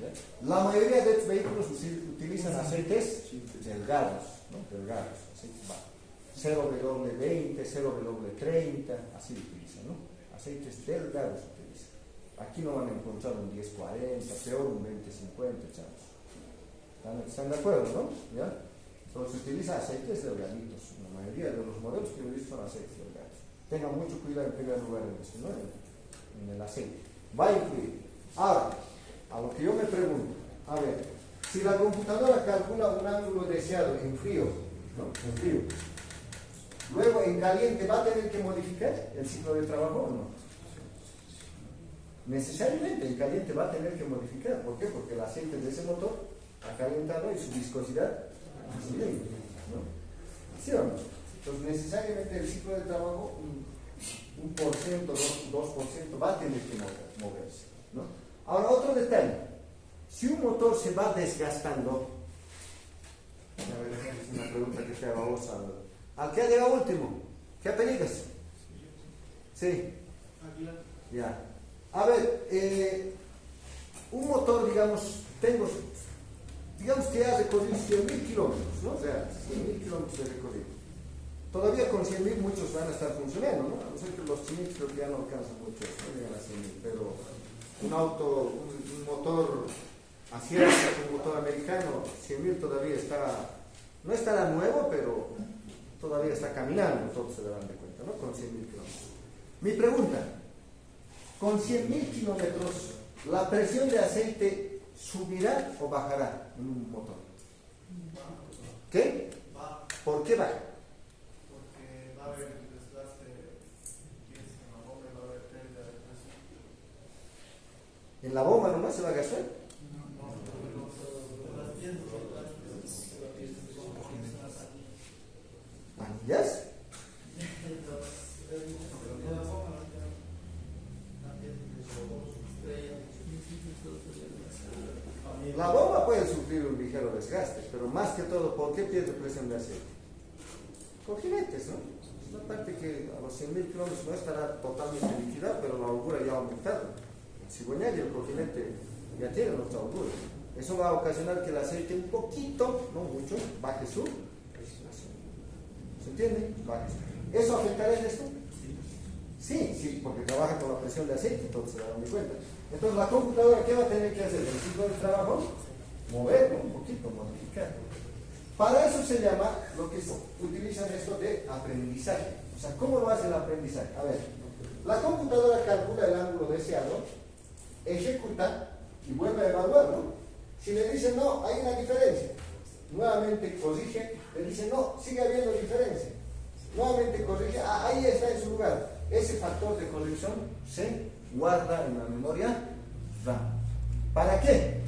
¿Ya? La mayoría de estos vehículos utilizan aceites delgados, ¿no? Delgados, aceites bajos. 0W20, 0W30, así utilizan, ¿no? Aceites delgados utilizan. Aquí no van a encontrar un 1040, peor un 2050, chavos. ¿Están de acuerdo, no? ¿Ya? Entonces se utiliza aceites delgaditos. La mayoría de los modelos que yo he visto son aceites delgados. Tengan mucho cuidado en primer lugar en eso, ¿no? En el aceite. Va a influir. Ahora, a lo que yo me pregunto, a ver, si la computadora calcula un ángulo deseado en frío, ¿no? En frío. Luego, en caliente, ¿va a tener que modificar el ciclo de trabajo o no? Necesariamente, en caliente va a tener que modificar. ¿Por qué? Porque el aceite de ese motor ha calentado y su viscosidad ha subido, ¿no? ¿Sí o no? Entonces, necesariamente el ciclo de trabajo, un por ciento, 2%, va a tener que moverse, ¿no? Ahora, otro detalle. Si un motor se va desgastando, a ver, es una pregunta que te hago a vos, ¿al que ha llegado último? ¿Qué apellidas? Sí. Ya. A ver, un motor, digamos que ha recorrido 100.000 kilómetros, ¿no? O sea, 100.000 kilómetros de recorrido. Todavía con 100.000 muchos van a estar funcionando, ¿no? A no ser que los chinitos creo que ya no alcanzan mucho, no llegan a 100.000, pero un auto, un motor asiático, un motor americano, 100.000 todavía está, no estará nuevo, pero todavía está caminando, todos se darán de cuenta, ¿no? Con 100.000 kilómetros. Mi pregunta, con 100.000 kilómetros, ¿la presión de aceite subirá o bajará en un motor? ¿Qué? ¿Por qué baja? Porque va a haber desgaste en la bomba y va a haber pérdida de presión. ¿En la bomba nomás se va a gastar? ¿Anillas? La bomba puede sufrir un ligero desgaste, pero más que todo, ¿por qué pierde presión de aceite? Cojinetes, ¿no? Es una parte que a los 100.000 kilómetros no estará totalmente líquida, pero la holgura ya ha aumentado. El cigüeñal y el cojinete ya tienen otra holgura. Eso va a ocasionar que el aceite un poquito, no mucho, baje su presión. ¿Se entiende? Baje. ¿Eso afectará en esto? Sí, porque trabaja con la presión de aceite, entonces se darán cuenta. Entonces la computadora, ¿qué va a tener que hacer? En el ciclo de trabajo, moverlo un poquito, modificar. Para eso se llama, lo que utilizan esto de aprendizaje. O sea, ¿cómo lo hace el aprendizaje? A ver, la computadora calcula el ángulo deseado, ejecuta y vuelve a evaluarlo. Si le dice no, hay una diferencia, nuevamente corrige, le dice no, sigue habiendo diferencia, nuevamente corrige, ahí está en su lugar. Ese factor de corrección se guarda en la memoria RAM. ¿Para qué?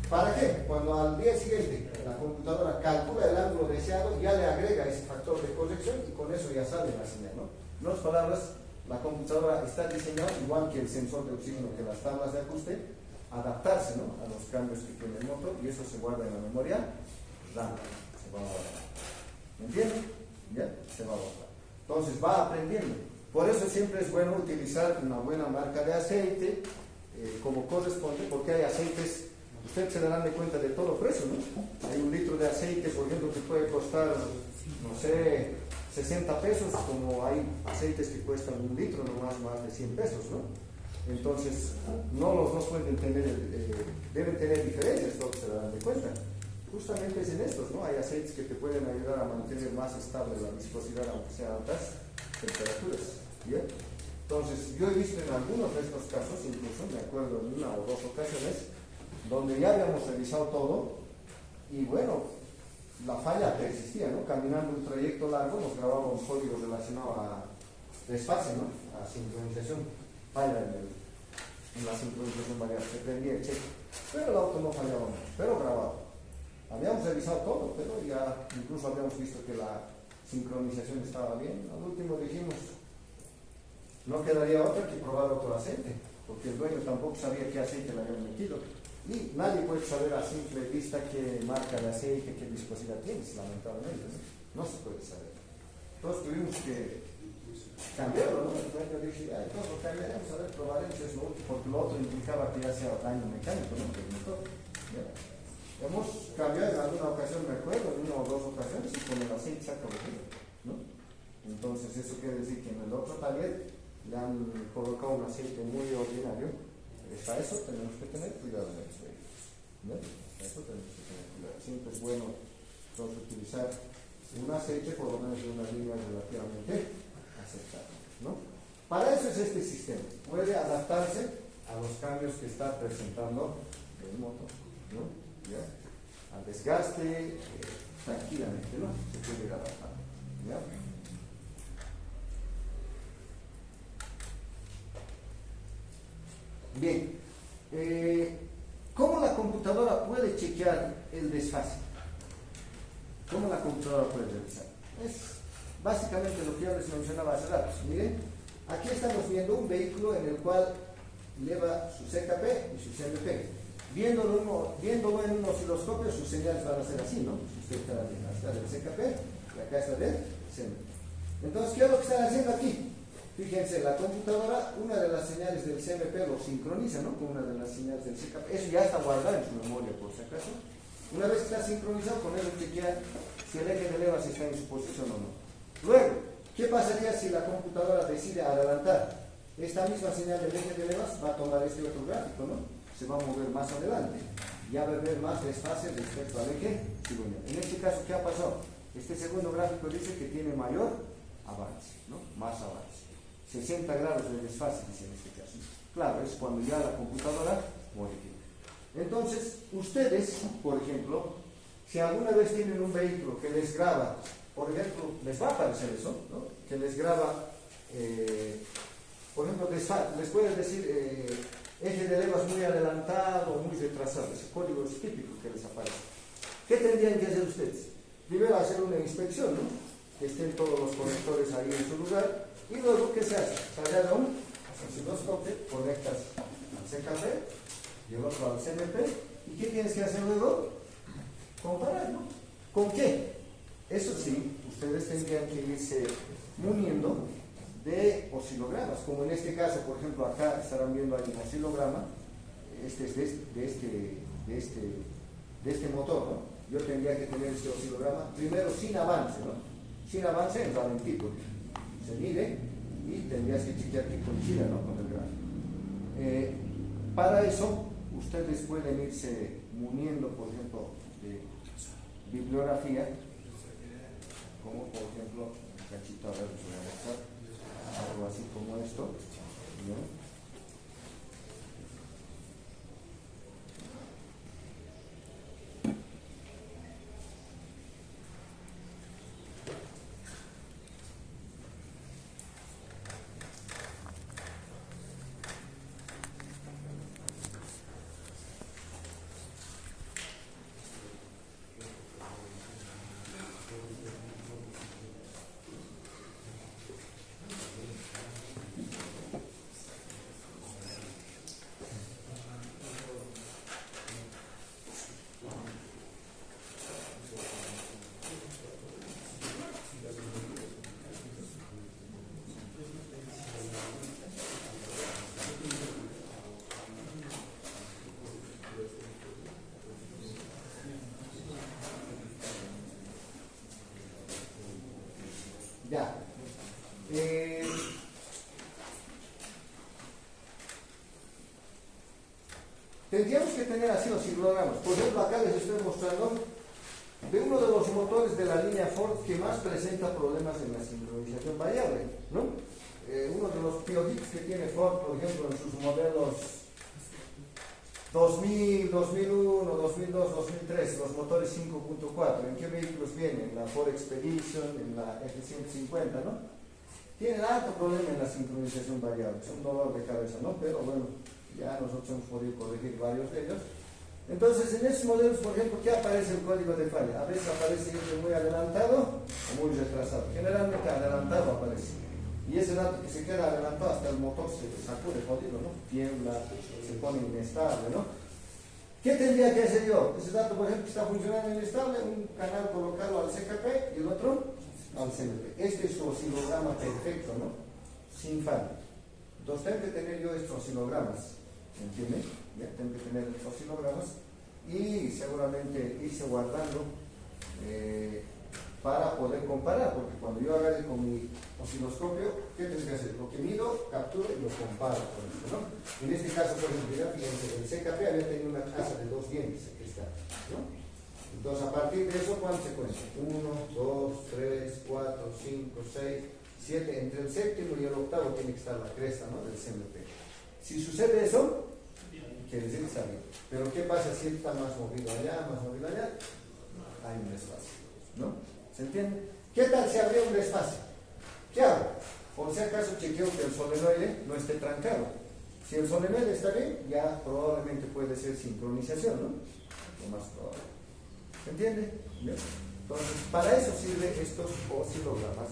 ¿Para qué? Cuando al día siguiente la computadora calcula el ángulo deseado, ya le agrega ese factor de corrección y con eso ya sale la señal, ¿no? En otras palabras, la computadora está diseñada igual que el sensor de oxígeno, que las tablas de ajuste, adaptarse, ¿no?, a los cambios que tiene el motor, y eso se guarda en la memoria RAM. Se va a guardar. ¿Me entienden? ¿Ya? Se va a guardar. Entonces va aprendiendo. Por eso siempre es bueno utilizar una buena marca de aceite como corresponde, porque hay aceites, ustedes se darán de cuenta de todo precio, ¿no? Hay un litro de aceite, por ejemplo, que puede costar, no sé, 60 pesos, como hay aceites que cuestan un litro, nomás más de 100 pesos, ¿no? Entonces, no los dos pueden tener, deben tener diferencias, todos se darán de cuenta. Justamente es en estos, ¿no? Hay aceites que te pueden ayudar a mantener más estable la viscosidad, aunque sea a altas temperaturas. ¿Bien? Entonces, yo he visto en algunos de estos casos, incluso me acuerdo en una o dos ocasiones, donde ya habíamos revisado todo y bueno, la falla persistía, ¿no? Caminando un trayecto largo nos grababa un código relacionado a desfase, ¿no?, a sincronización, falla en la sincronización variable, se prendía el cheque, pero el auto no fallaba mucho, pero grababa. Habíamos revisado todo, pero ya incluso habíamos visto que la sincronización estaba bien. Al último dijimos, no quedaría otra que probar otro aceite, porque el dueño tampoco sabía qué aceite le habían metido. Y nadie puede saber a simple vista qué marca de aceite, qué viscosidad tienes, lamentablemente. No se puede saber. Entonces tuvimos que cambiarlo, ¿no? El dueño dice, entonces lo cambiaremos, a ver, probaremos eso, porque lo otro implicaba que ya sea daño mecánico, ¿no?, del motor. ¿Ya? Hemos cambiado en alguna ocasión, me acuerdo, en una o dos ocasiones, y con el aceite se ha corregido, ¿no? Entonces eso quiere decir que en el otro taller le han colocado un aceite muy ordinario. Para eso tenemos que tener cuidado en eso. ¿No? Para eso tenemos que tener cuidado. Siempre es bueno entonces utilizar un aceite por lo menos de una línea relativamente aceptable, ¿no? Para eso es este sistema. Puede adaptarse a los cambios que está presentando el motor, ¿no? ¿Ya? Al desgaste, tranquilamente, ¿no? Se puede ir adaptando. ¿Ya? Bien, ¿cómo la computadora puede chequear el desfase? ¿Cómo la computadora puede revisar? Es básicamente lo que yo les mencionaba hace rato. Miren, aquí estamos viendo un vehículo en el cual lleva su CKP y su CMP. Viéndolo en un osciloscopio, sus señales van a ser así, ¿no? Usted está viendo, está del CKP y acá está del CMP. Entonces, ¿qué es lo que están haciendo aquí? Fíjense, la computadora, una de las señales del CMP lo sincroniza, ¿no?, con una de las señales del CKP. Eso ya está guardado en su memoria, por si acaso. Una vez que está sincronizado, con eso chequea si el eje de levas está en su posición o no. Luego, ¿qué pasaría si la computadora decide adelantar? Esta misma señal del eje de levas va a tomar este otro gráfico, ¿no? Se va a mover más adelante. Ya va a haber más desfase respecto al eje cigüeñal. En este caso, ¿qué ha pasado? Este segundo gráfico dice que tiene mayor avance, ¿no? Más avance. 60 grados de desfase, dice en este caso. Claro, es cuando ya la computadora modifica. Entonces, ustedes, por ejemplo, si alguna vez tienen un vehículo que les graba, por ejemplo, les va a aparecer eso, ¿no?, que les graba, por ejemplo, les pueden decir eje de levas muy adelantado o muy retrasado. Ese código es típico que les aparece. ¿Qué tendrían que hacer ustedes? Primero hacer una inspección, ¿no?, que estén todos los conectores ahí en su lugar. Y luego, ¿qué se hace? Sale a un osciloscopio, conectas al CKP y el otro al CMP. ¿Y qué tienes que hacer luego? Comparar, ¿no? ¿Con qué? Eso sí, ustedes tendrían que irse muniendo de oscilogramas, como en este caso, por ejemplo, acá estarán viendo ahí un oscilograma. Este es de este de este motor, ¿no? Yo tendría que tener este oscilograma primero sin avance, ¿no? Sin avance en ralentí, se mide y tendrías que chequear que coincida, ¿no? Con el gráfico. Para eso, ustedes pueden irse muniendo, por ejemplo, de bibliografía, como por ejemplo, un cachito, a ver, les voy a mostrar, algo así como esto, ¿no? Ya. Tendríamos que tener así oscilogramas. Por ejemplo, acá les estoy mostrando de uno de los motores de la línea Ford que más presenta problemas en la sincronización variable, ¿no? Uno de los piojits que tiene Ford, por ejemplo, en sus modelos 2000, 2001, 2002, 2003, los motores 5.4, ¿en qué vehículos vienen? En la Ford Expedition, en la F-150, ¿no? Tienen alto problema en la sincronización variable, es un dolor de cabeza, ¿no? Pero bueno, ya nosotros hemos podido corregir varios de ellos. Entonces, en esos modelos, por ejemplo, ¿qué aparece el código de falla? A veces aparece muy adelantado o muy retrasado. Generalmente adelantado aparece. Y ese dato que se queda adelantado hasta el motor se sacude jodido, ¿no? Tiembla, se pone inestable, ¿no? ¿Qué tendría que hacer yo? Ese dato, por ejemplo, que está funcionando inestable, un canal colocarlo al CKP y el otro al CMP. Este es su oscilograma perfecto, ¿no? Sin falla. Entonces tengo que tener yo estos oscilogramas, ¿entienden? Ya tengo que tener estos oscilogramas y seguramente irse guardando para poder comparar, porque cuando yo agarre con mi osciloscopio, ¿qué tengo que hacer? Lo que mido, capturo y lo comparo con esto, ¿no? En este caso, por ejemplo, ya fíjense, el CKP había tenido una tasa de 2 dientes, aquí está, ¿no? Entonces, a partir de eso, ¿cuánto se cuenta? 1, 2, 3, 4, 5, 6, 7. Entre el séptimo y el octavo tiene que estar la cresta, ¿no? Del CMP. Si sucede eso, quiere decir que está bien. Pero ¿qué pasa si está más movido allá, más movido allá? Hay un desfase, ¿no? ¿Se entiende? ¿Qué tal si habría un desfase? ¿Qué hago? Por si acaso chequeo que el solenoide no esté trancado. Si el solenoide está bien, ya probablemente puede ser sincronización, ¿no? Lo más probable. ¿Se entiende? Bien. Entonces, para eso sirven estos oscilogramas.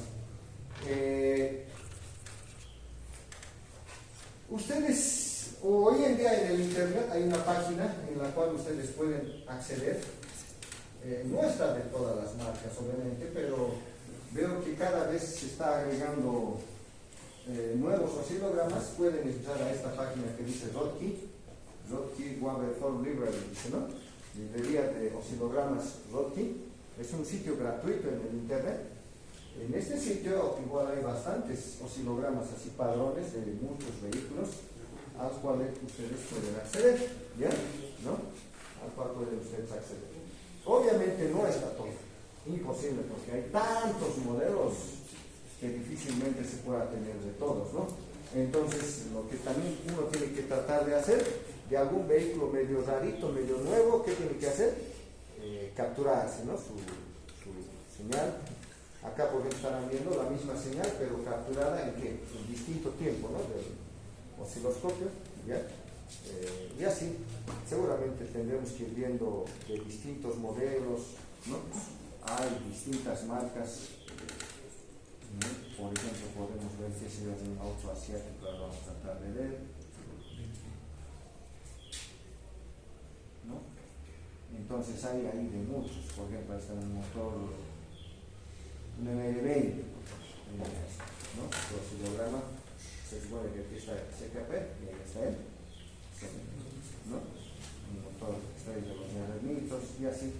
Ustedes, hoy en día en el internet hay una página en la cual ustedes pueden acceder. No está de todas las marcas, obviamente, pero veo que cada vez se está agregando nuevos oscilogramas. Pueden entrar a esta página que dice Rotki Waveform Library, dice, ¿no? Librería de oscilogramas Rotki. Es un sitio gratuito en el internet. En este sitio igual hay bastantes oscilogramas, así padrones de muchos vehículos, a los cuales ustedes pueden acceder, ¿ya? ¿No? Al cual pueden ustedes acceder. Obviamente no está todo, imposible, porque hay tantos modelos que difícilmente se pueda tener de todos, ¿no? Entonces, lo que también uno tiene que tratar de hacer, de algún vehículo medio rarito, medio nuevo, ¿qué tiene que hacer? Capturarse, ¿no? Su señal. Acá, por ejemplo, estarán viendo la misma señal, pero capturada en qué? En distinto tiempo, ¿no? Del osciloscopio, ¿ya? Y así, seguramente tendremos que ir viendo de distintos modelos, ¿no? Hay distintas marcas, ¿no? Por ejemplo, podemos ver si es un auto asiático, ahora vamos a tratar de ver, ¿no? Entonces hay ahí de muchos, por ejemplo, está un motor 920, ¿no? El oscilograma, se supone que aquí está el CKP y ahí está él, ¿no? un motor extraído de los mitos y así.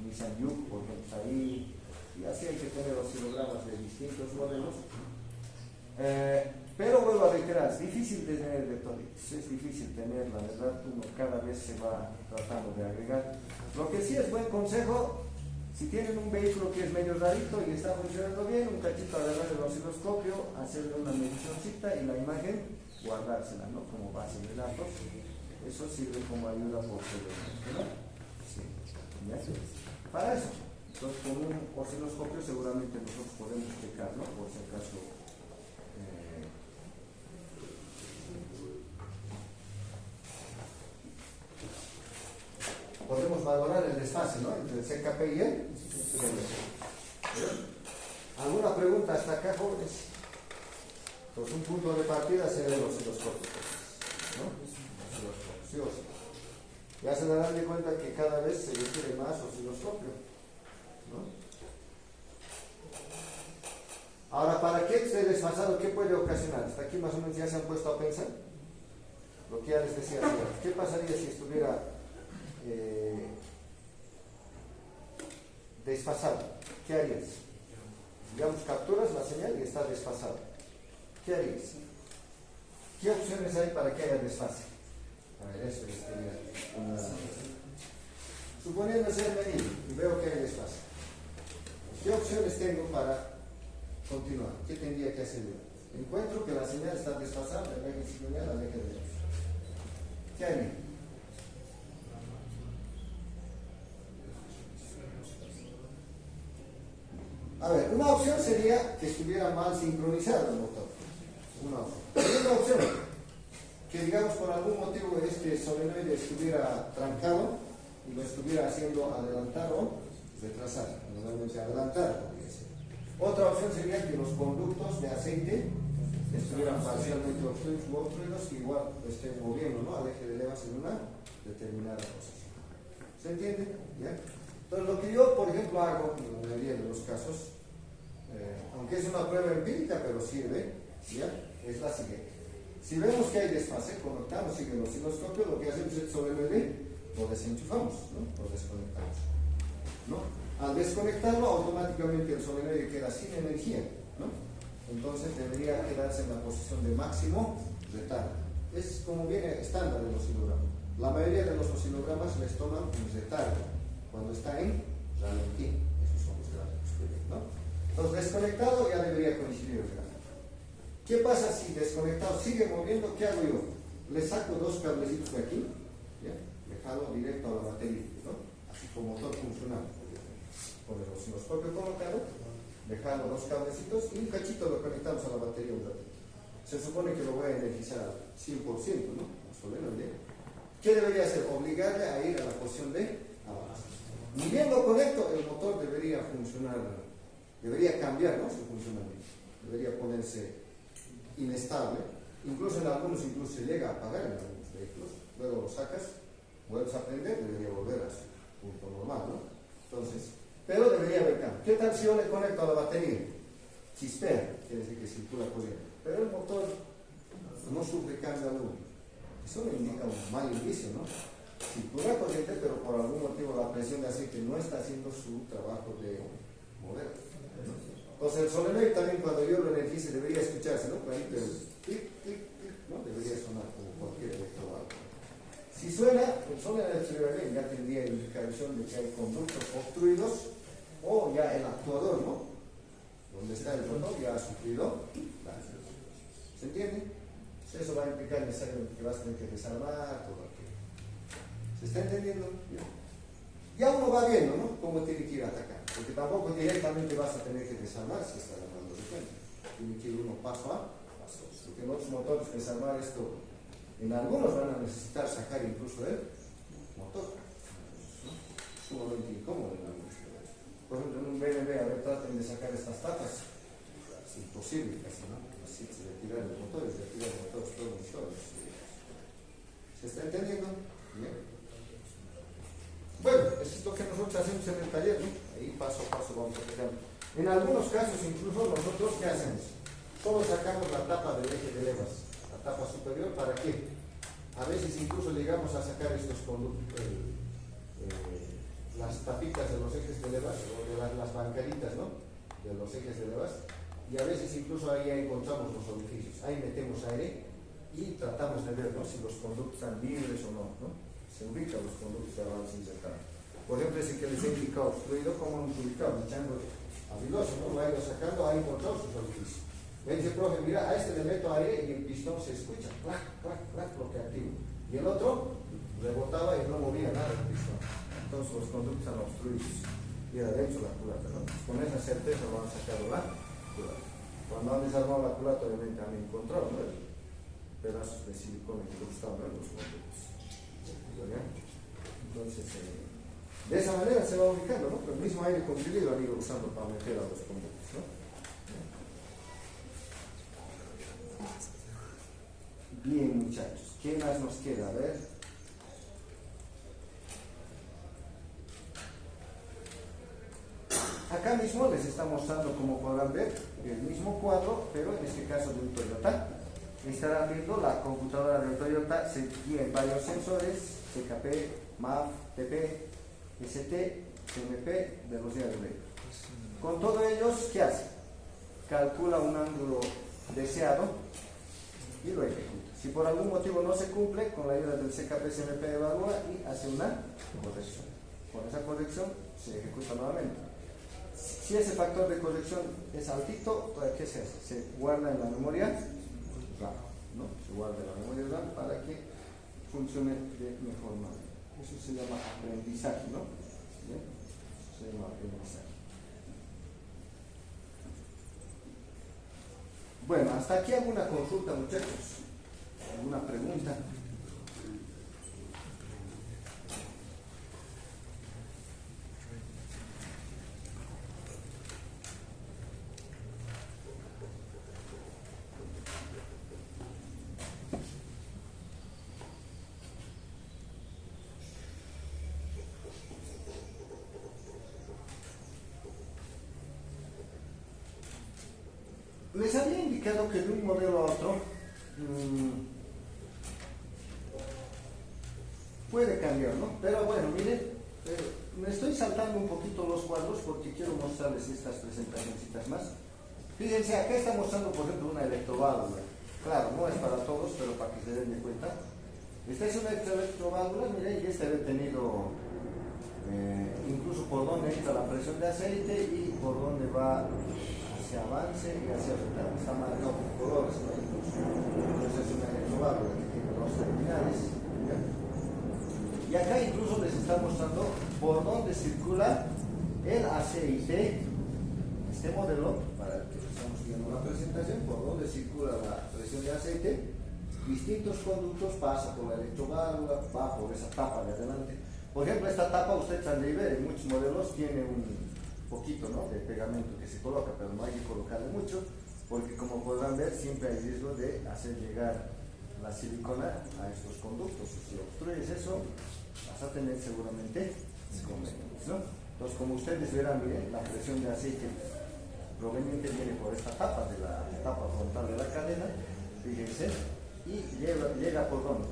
Nissan Juke, por ejemplo, está ahí. Y así hay que tener oscilogramas de distintos modelos. Pero vuelvo a reiterar, es difícil de tener de toditos, es difícil tener, la verdad, uno cada vez se va tratando de agregar. Lo que sí es buen consejo, si tienen un vehículo que es medio rarito y está funcionando bien, un cachito agarrar el osciloscopio, hacerle una medicióncita y la imagen guardársela, ¿no? Como base de datos. Eso sirve como ayuda posteriormente, ¿no? Sí. ¿Ya? Para eso. Entonces, con un osciloscopio seguramente nosotros podemos checar, ¿no? Por si acaso. Podemos valorar el desfase, ¿no? Entre el CKP y el. ¿Alguna pregunta hasta acá, jóvenes? Entonces, un punto de partida sería el osciloscopio, ¿no? Osciloscopio, sí o sí. Ya se darán de cuenta que cada vez se requiere más osciloscopio, ¿no? Ahora, ¿para qué esté desfasado? ¿Qué puede ocasionar? Hasta aquí más o menos ya se han puesto a pensar. Lo que ya les decía, ¿qué pasaría si estuviera desfasado? ¿Qué harías? Digamos, capturas la señal y está desfasado. ¿Qué harías? ¿Qué opciones hay para que haya desfase? A ver, eso sería una... Suponiendo ser medido y veo que hay desfase. ¿Qué opciones tengo para continuar? ¿Qué tendría que hacer yo? Encuentro que la señal está desfasada, el eje cigüeñal al eje derecho. ¿Qué haría? A ver, una opción sería que estuviera mal sincronizado el motor. Una opción. Y otra opción, que digamos por algún motivo este solenoide estuviera trancado y lo estuviera haciendo adelantar o retrasar. Normalmente adelantar podría ser. Otra opción sería que los conductos de aceite estuvieran parcialmente obstruidos y igual estén moviendo, ¿no? Al eje de levas en una determinada posición. ¿Se entiende? ¿Ya? Entonces, lo que yo, por ejemplo, hago en la mayoría de los casos, aunque es una prueba empírica, pero sirve, ¿ya? Es la siguiente. Si vemos que hay desfase, conectamos y el osciloscopio, lo que hacemos es sobre el LED, lo desenchufamos, ¿no? Lo desconectamos, ¿no? Al desconectarlo, automáticamente el solenoide queda sin energía, ¿no? Entonces debería quedarse en la posición de máximo retardo. Es como viene estándar el oscilograma. La mayoría de los oscilogramas les toman un retardo cuando está en ralentí. Esos son los gráficos que ven, ¿no? Entonces, desconectado ya debería coincidir el gráfico. ¿Qué pasa si desconectado sigue moviendo? ¿Qué hago yo? Le saco dos cablecitos de aquí, ¿ya? Le jalo directo a la batería, ¿no? Así como motor funcional. Con el osciloscopio colocado, le jalo dos cablecitos y un cachito lo conectamos a la batería un ratito. Se supone que lo voy a energizar al 100%, ¿no? A solenoide. ¿Qué debería hacer? Obligarle a ir a la posición de avance. Ni bien lo conecto, el motor debería funcionar, debería cambiar, ¿no? Su funcionamiento. Debería ponerse inestable. Incluso en algunos se llega a apagar en algunos vehículos. Luego lo sacas, vuelves a prender, debería volver a su punto normal, ¿no? Entonces, pero debería haber cambio. ¿Qué tal si yo le conecto a la batería? Chispea, quiere decir que circula corriente. Pero el motor no sufre cambio alguno. Eso me indica un mal indicio, ¿no? Circula corriente, pero por algún motivo la presión de aceite no está haciendo su trabajo de mover. Entonces el solenoide también cuando yo lo energice debería escucharse, ¿no? Clarito el clic, clic, clic, ¿no? Debería sonar como cualquier electrovalve. Si suena, el solenoide ya tendría indicación de que hay conductos obstruidos o ya el actuador, ¿no? Donde está el rotor ya ha sufrido daños. ¿Se entiende? Eso va a implicar necesariamente que vas a tener que desarmar todo aquello. ¿Se está entendiendo? Ya uno va viendo, ¿no? Cómo tiene que ir atacando. Porque tampoco directamente vas a tener que desarmar si está dando de cuenta. Tiene que ir uno paso a paso. Porque en otros motores desarmar esto, en algunos van a necesitar sacar incluso el motor. ¿No? Sumamente incómodo en algunos. Por ejemplo, en un BMW, a ver, traten de sacar estas tapas. Es imposible casi, ¿no? Así se retirar el motor, se retirar el motor, todo un show. ¿Se está entendiendo? Bien. Bueno, eso es lo que nosotros hacemos en el taller, ¿no? Ahí paso a paso vamos aplicando. En algunos casos, incluso nosotros, ¿qué hacemos? Solo sacamos la tapa del eje de levas, la tapa superior, ¿para qué? A veces incluso llegamos a sacar las tapitas de los ejes de levas, o de las bancaritas, ¿no? De los ejes de levas, y a veces incluso ahí encontramos los orificios. Ahí metemos aire y tratamos de ver, ¿no? Si los conductos están libres o no, ¿no? Se ubican los conductos de avance insertado. Por ejemplo, ese que les he indicado obstruido, ¿cómo hemos ubicado? Echando habiloso, ¿no? Lo ha ido sacando, ha encontrado sus orificios. Me dice, profe, mira, a este le meto aire y el pistón se escucha, clac, clac, clac, lo que activo. Y el otro rebotaba y no movía nada el pistón. Entonces los conductos están obstruidos. Y adentro la culata, ¿no? Con esa certeza lo han sacado la culata. Cuando han desarmado la culata, obviamente han encontrado, ¿no? Pedazos de silicona que gustaban en los conductos. Entonces, de esa manera se va ubicando, ¿no? El mismo aire comprimido lo han ido usando para meter a los conductos, ¿no? Bien, muchachos, ¿qué más nos queda? A ver. Acá mismo les está mostrando, como podrán ver, el mismo cuadro, pero en este caso de un Toyota. Estarán viendo la computadora del Toyota, se tiene varios sensores, CKP, MAF, TP, ST, MP, velocidad de vehículo. Con todos ellos, ¿qué hace? Calcula un ángulo deseado y lo ejecuta. Si por algún motivo no se cumple, con la ayuda del CKP-CMP evalúa y hace una corrección. Con esa corrección se ejecuta nuevamente. Si ese factor de corrección es altito, ¿qué se hace? Se guarda en la memoria RAM, ¿no? Se guarda en la memoria RAM para que funcione de mejor manera. Eso se llama aprendizaje, ¿no? ¿Bien? Se llama aprendizaje. Bueno, hasta aquí alguna consulta, muchachos. ¿Alguna pregunta? Les había indicado que de un modelo a otro puede cambiar, ¿no? Pero bueno, miren, me estoy saltando un poquito los cuadros porque quiero mostrarles estas presentacioncitas más. Fíjense, acá está mostrando, por ejemplo, una electroválvula. Claro, no es para todos, pero para que se den de cuenta. Esta es una electroválvula, miren, y este ha tenido incluso por dónde entra la presión de aceite y por dónde va hacia avance y hacia retardo. Está marcado con colores, ¿no? Entonces es una electroválvula que tiene dos terminales. ¿Ya? Y acá incluso les está mostrando por dónde circula el aceite. Este modelo, para que estamos viendo la presentación, por dónde circula la presión de aceite, distintos conductos, pasa por la electroválvula, va por esa tapa de adelante. Por ejemplo, esta tapa ustedes han de ver, en muchos modelos tiene un poquito, ¿no?, de pegamento que se coloca, pero no hay que colocarle mucho, porque como podrán ver, siempre hay riesgo de hacer llegar la silicona a estos conductos. Si obstruyes eso, vas a tener seguramente inconvenientes, ¿no? Entonces, como ustedes verán, miren, la presión de aceite proveniente viene por esta tapa, de la tapa frontal de la cadena, fíjense, y llega por dónde?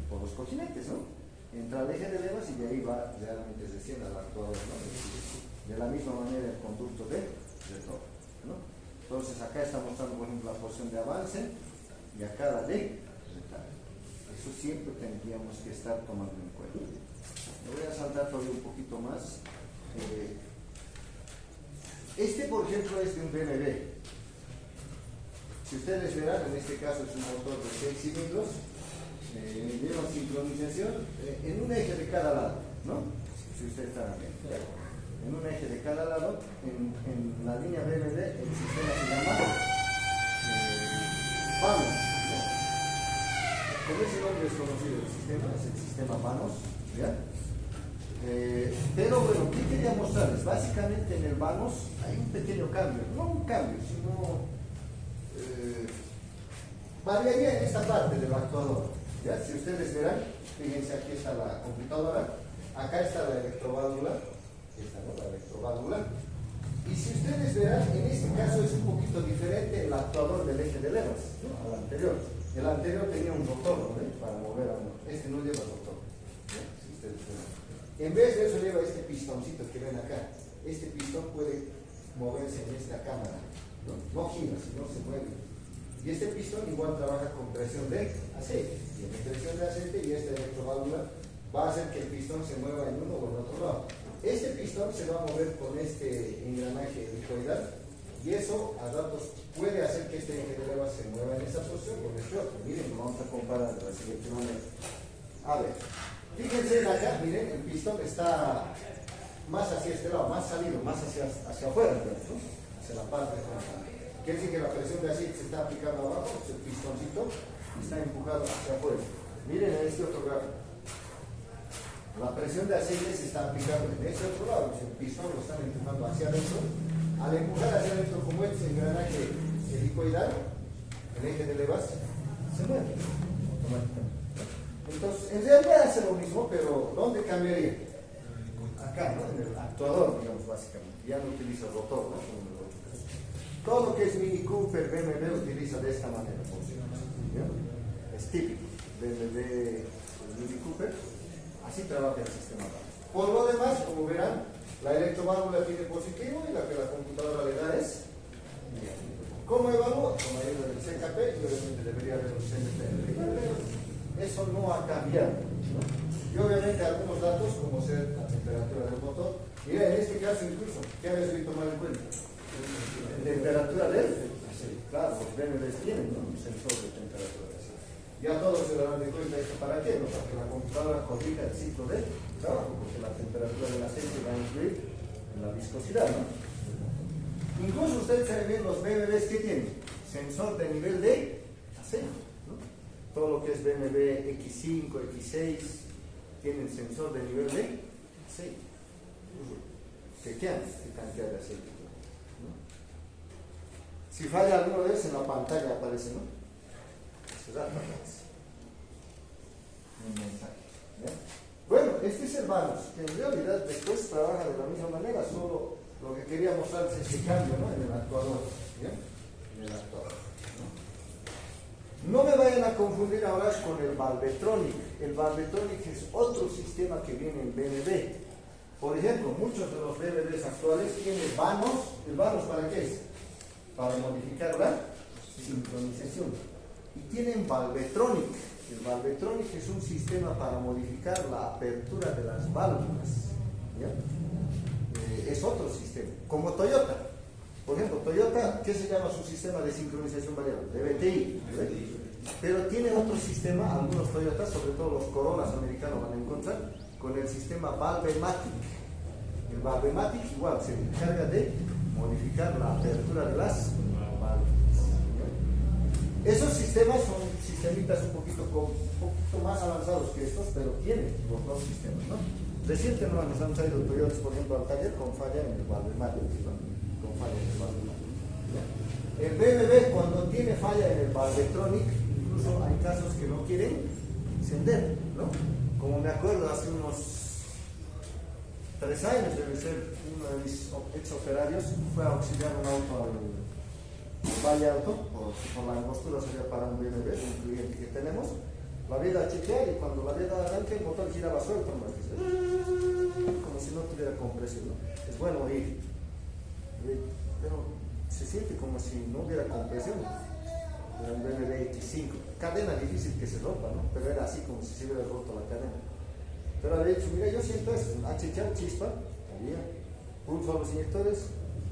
Por los cojinetes, ¿no? Entra al eje de levas y de ahí va realmente desciende al actuador, ¿no? De la misma manera el conducto de retorno, ¿no? Entonces acá está mostrando, por ejemplo, la porción de avance y acá la de retardo. Eso siempre tendríamos que estar tomando en cuenta. Me voy a saltar todavía un poquito más. Este, por ejemplo, es de un BMW. Si ustedes verán, en este caso es un motor de 6 cilindros, lleva sincronización en un eje de cada lado, ¿no? Si ustedes están viendo, en un eje de cada lado, en la línea BMW, el sistema se llama Vanos, ¿no? Con ese nombre es conocido el sistema, es el sistema Vanos, ¿ya? Pero bueno, ¿qué quería mostrarles? Básicamente en el Vanos hay un pequeño cambio, no un cambio, sino variaría en esta parte del actuador. ¿Ya? Si ustedes verán, fíjense, aquí está la computadora, acá está la electroválvula, esta, ¿no?, la electroválvula, y si ustedes verán, en este caso es un poquito diferente el actuador del eje de levas, ¿no?, al anterior. El anterior tenía un rotor, ¿no? Para mover a uno. Este no lleva rotor. ¿Ya? Si ustedes ven. En vez de eso lleva este pistoncito que ven acá. Este pistón puede moverse en esta cámara. No gira, sino se mueve. Y este pistón igual trabaja con presión de aceite. Tiene presión de aceite y esta electroválvula va a hacer que el pistón se mueva en uno o en otro lado. Este pistón se va a mover con este engranaje helicoidal y eso a ratos puede hacer que este eje de leva se mueva en esa posición con este otro. Miren, lo vamos a comparar de la siguiente manera. A ver, fíjense de acá, miren, el pistón está más hacia este lado, más salido, más hacia afuera, ¿no? Hacia la parte frontal. Quiere decir que la presión de aceite se está aplicando abajo, el pistoncito está empujado hacia afuera. Miren en este otro gráfico. La presión de aceite se está aplicando en ese otro lado, el pistón lo están empujando hacia adentro. Al empujar hacia adentro, como este engranaje helicoidal, el eje de levas se mueve automáticamente. Entonces, en realidad hace lo mismo, pero ¿dónde cambiaría? Acá, ¿no? En el actuador, digamos, básicamente. Ya no utiliza rotor, ¿no? Todo lo que es Mini Cooper, BMW utiliza de esta manera, por cierto. Es típico. BMW, Mini Cooper. Así trabaja el sistema. Por lo demás, como verán, la electroválvula tiene positivo y la que la computadora le da es negativo. ¿Cómo evalúo? Con ayuda del CKP y obviamente debería haber un CNP. Eso no ha cambiado, ¿no? Y obviamente algunos datos, como ser la temperatura del motor. Mira, en este caso incluso, ¿qué habéis oído tomar en cuenta? La temperatura del aceite. Claro, los BMWs tienen, ¿no? Un sensor de temperatura de aceite. Ya todos se darán de cuenta esto para qué, ¿no? Para que la computadora corrija el ciclo de trabajo, porque la temperatura del aceite va a influir en la viscosidad, ¿no? Incluso ustedes saben bien los BMWs que tienen sensor de nivel de aceite, ¿no? Todo lo que es BMW X5, X6 tienen sensor de nivel de aceite. Chequean qué cantidad de aceite, ¿no? Si falla alguno de ellos, en la pantalla aparece, ¿no? Un mensaje, ¿ya? Bueno, este es el Vanos, que en realidad después trabaja de la misma manera, solo lo que quería mostrarles es este cambio, ¿no? En el actuador, ¿ya? En el actuador, ¿no? No me vayan a confundir ahora con el Valvetronic. El Valvetronic es otro sistema que viene en BMW. Por ejemplo, muchos de los BMWs actuales tienen Vanos. ¿El Vanos para qué es? Para modificar la sincronización. Y tienen Valvetronic. El Valvetronic es un sistema para modificar la apertura de las válvulas. ¿Ya? Es otro sistema. Como Toyota. Por ejemplo, Toyota, ¿qué se llama su sistema de sincronización variable? DVTI. Pero tiene otro sistema, algunos Toyotas, sobre todo los Corollas americanos van a encontrar, con el sistema Valvematic. El Valvematic igual se encarga de modificar la apertura de las válvulas. Esos sistemas son sistemitas un poquito más avanzados que estos, pero tienen los dos sistemas, ¿no? Recientemente nos han traído Toyotas, por ejemplo, al taller con falla en el Valvematic, ¿no? Con falla en el Valvematic. El BMW, cuando tiene falla en el Valvetronic, incluso hay casos que no quieren encender, ¿no? Como me acuerdo, hace unos 3 años, debe ser, uno de mis ex operarios fue a auxiliar un auto al Valle Alto, por la angostura sería para un BMW, un cliente que tenemos, la vida a chequear y cuando la vida arranque el motor giraba suelto, ¿no? Como si no tuviera compresión, ¿no? Es bueno oír, pero se siente como si no hubiera compresión. Era un BMW X5, cadena difícil que se rompa, ¿no? Pero era así como si se hubiera roto la cadena. Pero había dicho, mira, yo siento eso, a chequear chispa, había, pulso a los inyectores,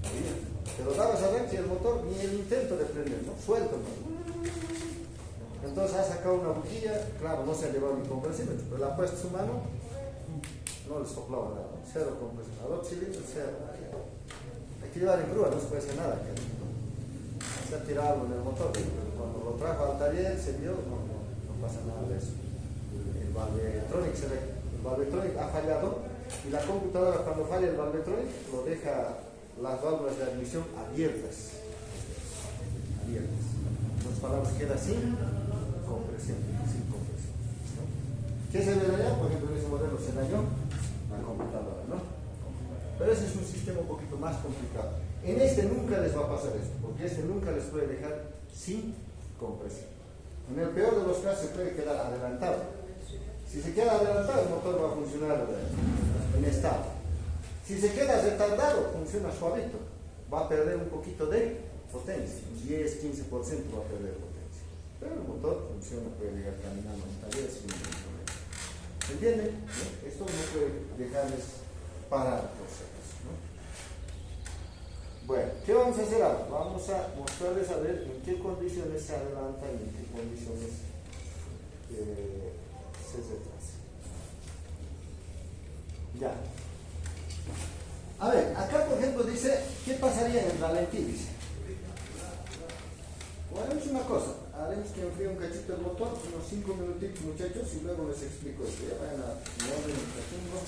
había. Pero dabas arranque y el motor ni el intento de prender, ¿no? Suelto, ¿no? Entonces ha sacado una bujía, claro, no se ha llevado ni compresímetro, pero le ha puesto su mano, no le soplaba nada, ¿no? Cero compresión, a 2 cilindros, cero. Hay que llevar en grúa, no se puede hacer nada, ¿no? Se ha tirado algo en el motor, pero cuando lo trajo al taller se vio, no pasa nada de eso. El Valvetronic ha fallado y la computadora cuando falla el Valvetronic lo deja las válvulas de admisión abiertas. En otras palabras, queda sin compresión, ¿no? ¿Qué se le dañó? Por ejemplo, en ese modelo se dañó la computadora, ¿no? Pero ese es un sistema un poquito más complicado. En este nunca les va a pasar esto, porque este nunca les puede dejar sin compresión. En el peor de los casos se puede quedar adelantado. Si se queda adelantado, el motor va a funcionar en estado. Si se queda retardado, funciona suavito. Va a perder un poquito de potencia, un 10-15% va a perder potencia. Pero el motor funciona, puede llegar caminando hasta 10 sin ningún problema. ¿Se entiende? ¿No? Esto no puede dejarles parar por si acaso, ¿no? Bueno, ¿qué vamos a hacer ahora? Vamos a mostrarles a ver en qué condiciones se adelanta y en qué condiciones se retrasa. Ya. A ver, acá por ejemplo dice, ¿qué pasaría en el ralentí? Dice. Bueno, haremos una cosa, haremos que enfríe un cachito el motor, unos 5 minutitos muchachos, y luego les explico esto. Ya vayan a mover el cachimbo.